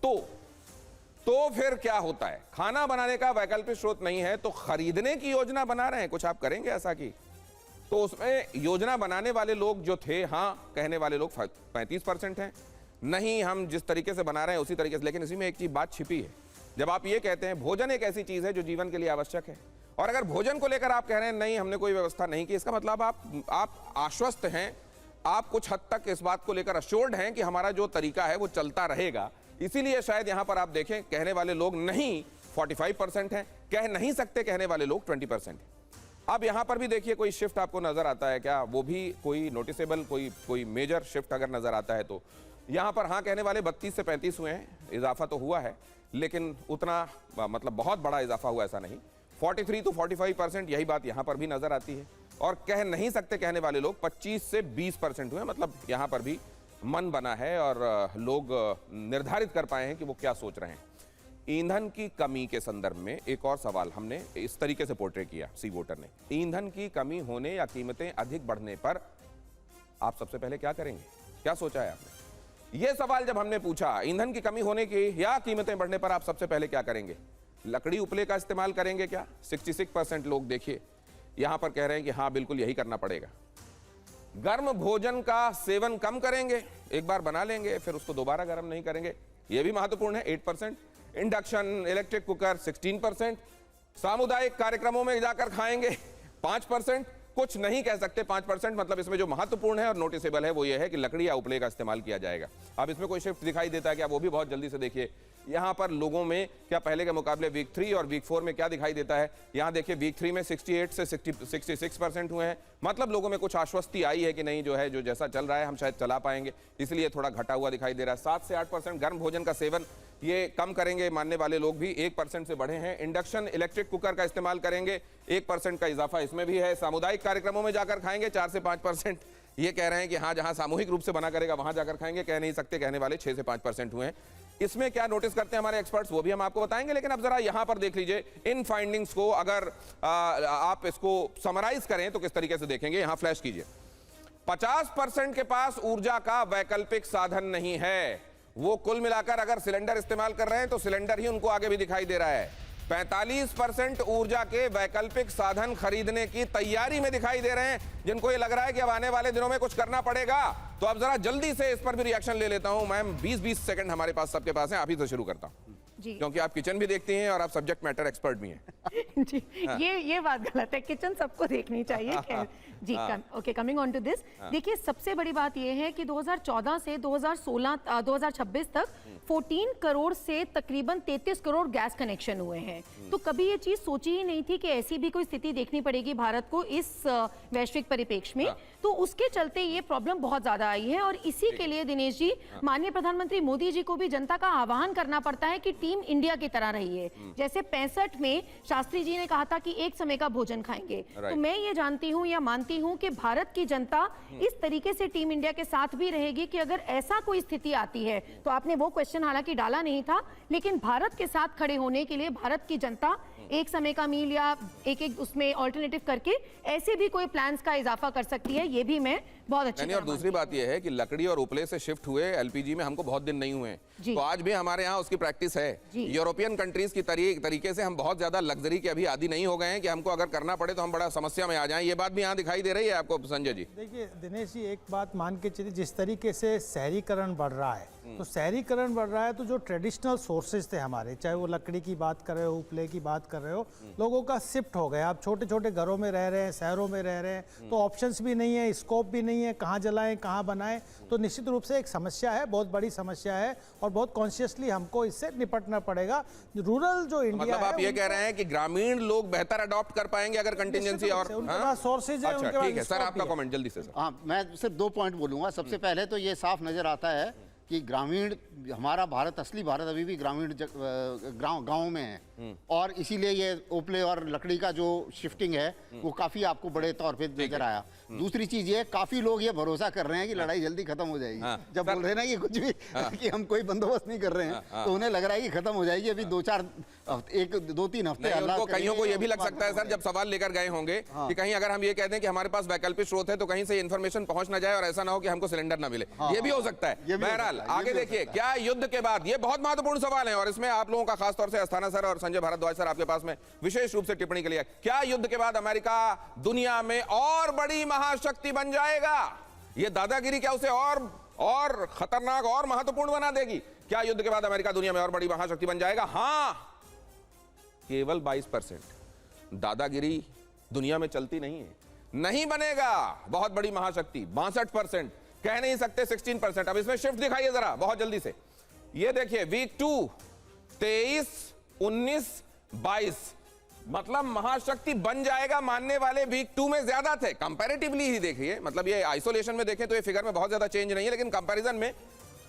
तो फिर क्या होता है? खाना बनाने का वैकल्पिक स्रोत नहीं है तो खरीदने की योजना बना रहे हैं, कुछ आप करेंगे ऐसा की? तो उसमें योजना बनाने वाले लोग जो थे, हाँ कहने वाले लोग 35% हैं, नहीं हम जिस तरीके से बना रहे हैं उसी तरीके से। लेकिन इसी में एक चीज बात छिपी है, जब आप ये कहते हैं भोजन एक ऐसी चीज है जो जीवन के लिए आवश्यक है, और अगर भोजन को लेकर आप कह रहे हैं नहीं हमने कोई व्यवस्था नहीं की, इसका मतलब आप आश्वस्त हैं, आप कुछ हद तक इस बात को लेकर अश्योर्ड हैं कि हमारा जो तरीका है वो चलता रहेगा। इसीलिए शायद यहां पर आप देखें कहने वाले लोग नहीं 45% हैं, कह नहीं सकते कहने वाले लोग 20%। अब यहां पर भी देखिए कोई शिफ्ट आपको नजर आता है क्या, वो भी कोई नोटिसेबल कोई मेजर शिफ्ट अगर नजर आता है तो यहां पर हाँ कहने वाले 32 से 35 हुए हैं, इजाफा तो हुआ है लेकिन उतना मतलब बहुत बड़ा इजाफा हुआ ऐसा नहीं। 43 to 45% यही बात यहां पर भी नजर आती है। और कह नहीं सकते कहने वाले लोग 25 से 20% हुए, मतलब यहां पर भी मन बना है और लोग निर्धारित कर पाए हैं कि वो क्या सोच रहे हैं। ईंधन की कमी के संदर्भ में एक और सवाल हमने इस तरीके से पोर्ट्रे किया सी वोटर ने, ईंधन की कमी होने या कीमतें अधिक बढ़ने पर आप सबसे पहले क्या करेंगे, क्या सोचा है आपने? यह सवाल जब हमने पूछा ईंधन की कमी होने की या कीमतें बढ़ने पर आप सबसे पहले क्या करेंगे, लकड़ी उपले का इस्तेमाल करेंगे क्या? 66% लोग देखिए यहां पर कह रहे हैं कि हाँ बिल्कुल यही करना पड़ेगा। गर्म भोजन का सेवन कम करेंगे, एक बार बना लेंगे फिर उसको दोबारा गर्म नहीं करेंगे, यह भी महत्वपूर्ण है 8%। इंडक्शन इलेक्ट्रिक कुकर 16%, सामुदायिक कार्यक्रमों में जाकर खाएंगे 5%, कुछ नहीं कह सकते 5%, मतलब इसमें जो महत्वपूर्ण है और नोटिसेबल है वो ये है कि लकड़ी या उपले का इस्तेमाल किया जाएगा। अब इसमें कोई शिफ्ट दिखाई देता है क्या, वो भी बहुत जल्दी से देखिए यहां पर लोगों में क्या पहले के मुकाबले वीक 3 और वीक 4 में क्या दिखाई देता है। यहां देखिए वीक 3 में 68 से 66% हुए हैं, मतलब लोगों में कुछ आश्वस्ति आई है कि नहीं जो है जो जैसा चल रहा है हम शायद चला पाएंगे, इसलिए थोड़ा घटा हुआ दिखाई दे रहा है। 7 से 8% गर्म भोजन का सेवन ये कम करेंगे मानने वाले लोग भी 1% से बढ़े हैं। इंडक्शन इलेक्ट्रिक कुकर का इस्तेमाल करेंगे 1% का इजाफा इसमें भी है। सामुदायिक कार्यक्रमों में जाकर खाएंगे 4 से 5%, ये कह रहे हैं कि हाँ जहां सामूहिक रूप से बना करेगा वहां जाकर खाएंगे, कह नहीं सकते कहने वाले 6 से 5% हुए हैं। इसमें क्या नोटिस करते हैं हमारे एक्सपर्ट्स वो भी हम आपको बताएंगे, लेकिन अब जरा यहां पर देख लीजिए इन फाइंडिंग्स को, अगर आप इसको समराइज करें तो किस तरीके से देखेंगे, यहां फ्लैश कीजिए। 50% के पास ऊर्जा का वैकल्पिक साधन नहीं है, वो कुल मिलाकर अगर सिलेंडर इस्तेमाल कर रहे हैं तो सिलेंडर ही उनको आगे भी दिखाई दे रहा है। 45% ऊर्जा के वैकल्पिक साधन खरीदने की तैयारी में दिखाई दे रहे हैं, जिनको ये लग रहा है कि अब आने वाले दिनों में कुछ करना पड़ेगा। तो अब जरा जल्दी से इस पर भी रिएक्शन ले लेता हूं। मैम 20-20 सेकंड हमारे पास सबके पास हैं, आप ही से शुरू करता हूं जी, क्योंकि आप किचन भी देखती हैं और आप सब्जेक्ट मैटर एक्सपर्ट भी हैं। जी ये बात गलत है, किचन सबको देखनी चाहिए। खैर जी, okay, coming on to this, देखिए सबसे बड़ी बात यह है कि 2014 से 2026 तक 14 करोड़ से तकरीबन 33 करोड़ गैस कनेक्शन हुए हैं। तो कभी ये चीज सोची ही नहीं थी कि ऐसी भी कोई स्थिति देखनी पड़ेगी भारत को इस वैश्विक परिप्रेक्ष्य में, तो उसके चलते ये प्रॉब्लम बहुत ज्यादा आई है। और इसी के लिए दिनेश जी, माननीय प्रधानमंत्री मोदी जी को भी जनता का आह्वान करना पड़ता है कि टीम इंडिया की तरह रहिए। जैसे 65 में शास्त्री जी ने कहा था कि एक समय का भोजन खाएंगे, तो मैं ये जानती हूँ या मानती हूँ कि भारत की जनता इस तरीके से टीम इंडिया के साथ भी रहेगी कि अगर ऐसा कोई स्थिति आती है, तो आपने वो क्वेश्चन हालांकि डाला नहीं था, लेकिन भारत के साथ खड़े होने के लिए भारत की जनता एक समय का मील या एक उसमें ऑल्टरनेटिव करके ऐसे भी कोई प्लान्स का इजाफा कर सकती है, ये भी मैं बहुत अच्छी तरह। और दूसरी बात यह है कि लकड़ी और उपले से शिफ्ट हुए एलपीजी में हमको बहुत दिन नहीं हुए, तो आज भी हमारे यहाँ उसकी प्रैक्टिस है। यूरोपियन कंट्रीज की तरीके से हम बहुत ज्यादा लग्जरी के अभी आदी नहीं हो गए हैं कि हमको अगर करना पड़े तो हम बड़ा समस्या में आ जाएं, ये बात भी यहाँ दिखाई दे रही है आपको संजय जी। देखिए दिनेश जी, एक बात मान के चलिए, जिस तरीके से शहरीकरण बढ़ रहा है, तो शहरीकरण बढ़ रहा है तो जो ट्रेडिशनल सोर्सेज थे हमारे, चाहे वो लकड़ी की बात कर रहे हो, उपले की बात कर रहे हो, लोगों का शिफ्ट हो गया। आप छोटे छोटे घरों में रह रहे हैं, शहरों में रह रहे हैं, तो ऑप्शंस भी नहीं है, स्कोप भी नहीं है, कहाँ जलाएं कहाँ बनाएं। तो निश्चित रूप से एक समस्या है, बहुत बड़ी समस्या है, और बहुत कॉन्शियसली हमको इससे निपटना पड़ेगा। रूरल जो इंडिया मतलब आप ये कह रहे हैं कि ग्रामीण लोग बेहतर अडॉप्ट कर पाएंगे अगर कंटिजेंसी और सोर्सेज है। अच्छा ठीक है सर, आपका कमेंट जल्दी से। हाँ, मैं सिर्फ 2 पॉइंट बोलूंगा। सबसे पहले तो ये साफ नजर आता है कि ग्रामीण, हमारा भारत, असली भारत अभी भी ग्रामीण गांव में है, और इसीलिए ये उपले और लकड़ी का जो शिफ्टिंग है वो काफी आपको बड़े तौर पे नजर आया। दूसरी चीज ये, काफी लोग ये भरोसा कर रहे हैं कि लड़ाई जल्दी खत्म हो जाएगी। जब बोल रहे हैं ना कि कुछ भी कि हम कोई बंदोबस्त नहीं कर रहे हैं, तो उन्हें लग रहा है कि खत्म हो जाएगी। अभी 2-3 हफ्ते कईयों को ये भी लग सकता है सर, जब सवाल लेकर गए होंगे कि कहीं अगर हम ये कहते हैं कि हमारे पास वैकल्पिक स्रोत है, तो कहीं से इन्फॉर्मेशन पहुंच ना जाए और ऐसा ना हो कि हमको सिलेंडर ना मिले, ये भी हो सकता है। बहरहाल आगे देखिए, क्या युद्ध के बाद, ये बहुत महत्वपूर्ण सवाल है और इसमें आप लोगों का खासतौर से अस्थाना सर और संजय भारद्वाज सर आपके पास में विशेष रूप से टिप्पणी के लिए, क्या युद्ध के बाद अमेरिका दुनिया में और बड़ी महाशक्ति बन जाएगा? ये दादागिरी क्या उसे और खतरनाक और महत्वपूर्ण बना देगी? क्या युद्ध के बाद अमेरिका दुनिया में और बड़ी महाशक्ति बन जाएगा? हां, केवल 22%। दादागिरी दुनिया में चलती नहीं है, नहीं बनेगा बहुत बड़ी महाशक्ति। 62% कह नहीं सकते, 16%। अब इसमें शिफ्ट दिखाइए जरा बहुत जल्दी से। ये देखिए वीक 2 23, 19, 22 मतलब महाशक्ति बन जाएगा मानने वाले वीक 2 में ज्यादा थे कंपैरेटिवली ही देखिए, मतलब ये आइसोलेशन में देखें तो ये फिगर में बहुत ज्यादा चेंज नहीं है, लेकिन कंपैरिजन में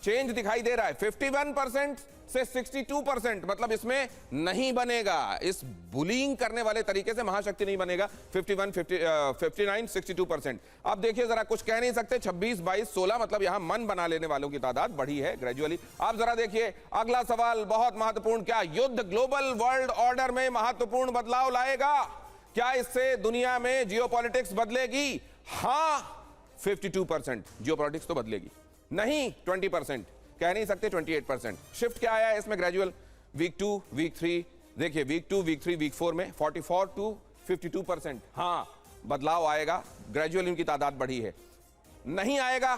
चेंज दिखाई दे रहा है। 51% से 62%, मतलब इसमें नहीं बनेगा, इस बुलिंग करने वाले तरीके से महाशक्ति नहीं बनेगा। 59, 62%। अब देखिए जरा, कुछ कह नहीं सकते। 26, 22, 16 मतलब यहां मन बना लेने वालों की तादाद बढ़ी है ग्रेजुअली। आप जरा देखिए अगला सवाल बहुत महत्वपूर्ण, क्या युद्ध ग्लोबल वर्ल्ड ऑर्डर में महत्वपूर्ण बदलाव लाएगा? क्या इससे दुनिया में जियोपॉलिटिक्स बदलेगी? हां 52% जियोपॉलिटिक्स तो बदलेगी, नहीं 20%, कह नहीं सकते 28%। शिफ्ट क्या आया है इसमें ग्रेजुअल? वीक 2, वीक 3, देखिए वीक 2, वीक 3, वीक 4 में 44 टू 52%। हाँ बदलाव आएगा, ग्रेजुअली उनकी तादाद बढ़ी है। नहीं आएगा,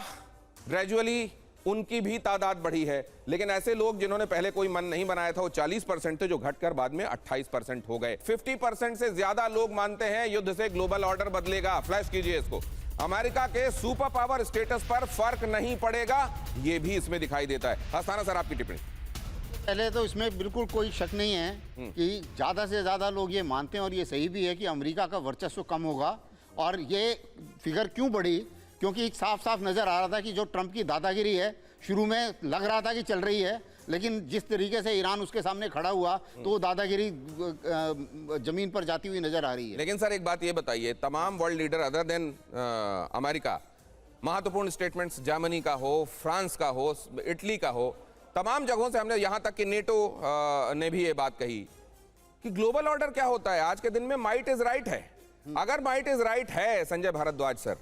ग्रेजुअली उनकी भी तादाद बढ़ी है, लेकिन ऐसे लोग जिन्होंने पहले कोई मन नहीं बनाया था वो 40% थे, जो घटकर बाद में 28% हो गए। 50% से ज्यादा लोग मानते हैं युद्ध से ग्लोबल ऑर्डर बदलेगा। फ्लैश कीजिए इसको। अमेरिका के सुपर पावर स्टेटस पर फर्क नहीं पड़ेगा, यह भी इसमें दिखाई देता है। अस्थाना सर आपकी टिप्पणी। पहले तो इसमें बिल्कुल कोई शक नहीं है कि ज़्यादा से ज़्यादा लोग ये मानते हैं, और ये सही भी है कि अमेरिका का वर्चस्व कम होगा। और ये फिगर क्यों बढ़ी? क्योंकि साफ साफ नज़र आ रहा था कि जो ट्रंप की दादागिरी है, शुरू में लग रहा था कि चल रही है, लेकिन जिस तरीके से ईरान उसके सामने खड़ा हुआ तो वो दादागिरी जमीन पर जाती हुई नजर आ रही है। लेकिन सर एक बात ये बताइए, तमाम world leader other than America, महत्वपूर्ण स्टेटमेंट्स जर्मनी का हो, फ्रांस का हो, इटली का हो, तमाम जगहों से हमने, यहां तक कि नेटो ने भी ये बात कही कि ग्लोबल ऑर्डर क्या होता है। आज के दिन में माइट इज राइट है। अगर माइट इज राइट है संजय भारद्वाज सर,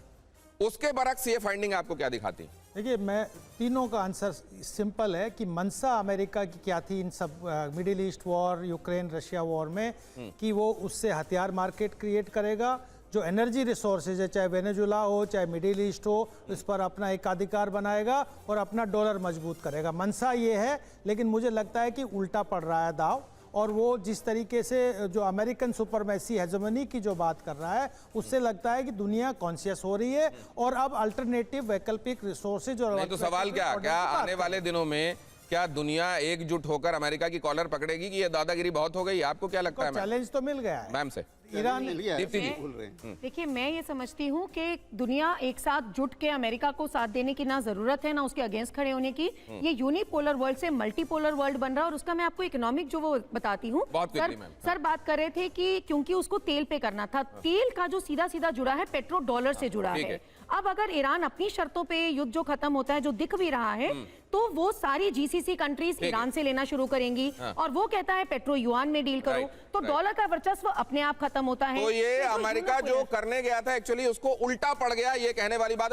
उसके बरक्स ये फाइंडिंग आपको क्या दिखाती? देखिए, मैं तीनों का आंसर सिंपल है कि मंशा अमेरिका की क्या थी इन सब middle east war, Ukraine Russia war में, कि वो उससे हथियार मार्केट क्रिएट करेगा, जो एनर्जी रिसोर्सेज है, चाहे वेनेजुला हो चाहे मिडिल ईस्ट हो, उस पर अपना एकाधिकार बनाएगा और अपना डॉलर मजबूत करेगा। मंशा ये है, लेकिन मुझे लगता है कि उल्टा पड़ रहा है दाव, और वो जिस तरीके से जो अमेरिकन सुपरमेसी हेजेमनी की जो बात कर रहा है, उससे लगता है कि दुनिया कॉन्शियस हो रही है और अब अल्टरनेटिव वैकल्पिक रिसोर्सेज और नहीं तो सवाल क्या आने वाले दिनों में क्या दुनिया एकजुट होकर अमेरिका की कॉलर पकड़ेगी कि ये दादागिरी बहुत हो गई? आपको क्या लगता है? चैलेंज तो मिल गया है मैम से। ईरान। दीप्ति जी। देखिए, मैं ये समझती हूँ कि दुनिया एक साथ जुट के अमेरिका को साथ देने की ना जरूरत है ना उसके अगेंस्ट खड़े होने की। ये यूनिपोलर वर्ल्ड से मल्टीपोलर वर्ल्ड बन रहा है, और उसका मैं आपको इकोनॉमिक जो वो बताती हूँ। सर बात कर रहे थे कि क्योंकि उसको तेल पे करना था, तेल का जो सीधा सीधा जुड़ा है पेट्रो डॉलर से जुड़ा है। अब अगर ईरान अपनी शर्तों पे युद्ध जो खत्म होता है, जो दिख भी रहा है, तो वो सारी जीसीसी कंट्रीज ईरान से लेना शुरू करेंगी, और वो कहता है पेट्रो युआन में डील करो, तो डॉलर का वर्चस्व अपने आप खत्म होता है। तो ये अमेरिका जो करने गया था एक्चुअली उसको उल्टा पड़ गया, ये कहने वाली बात।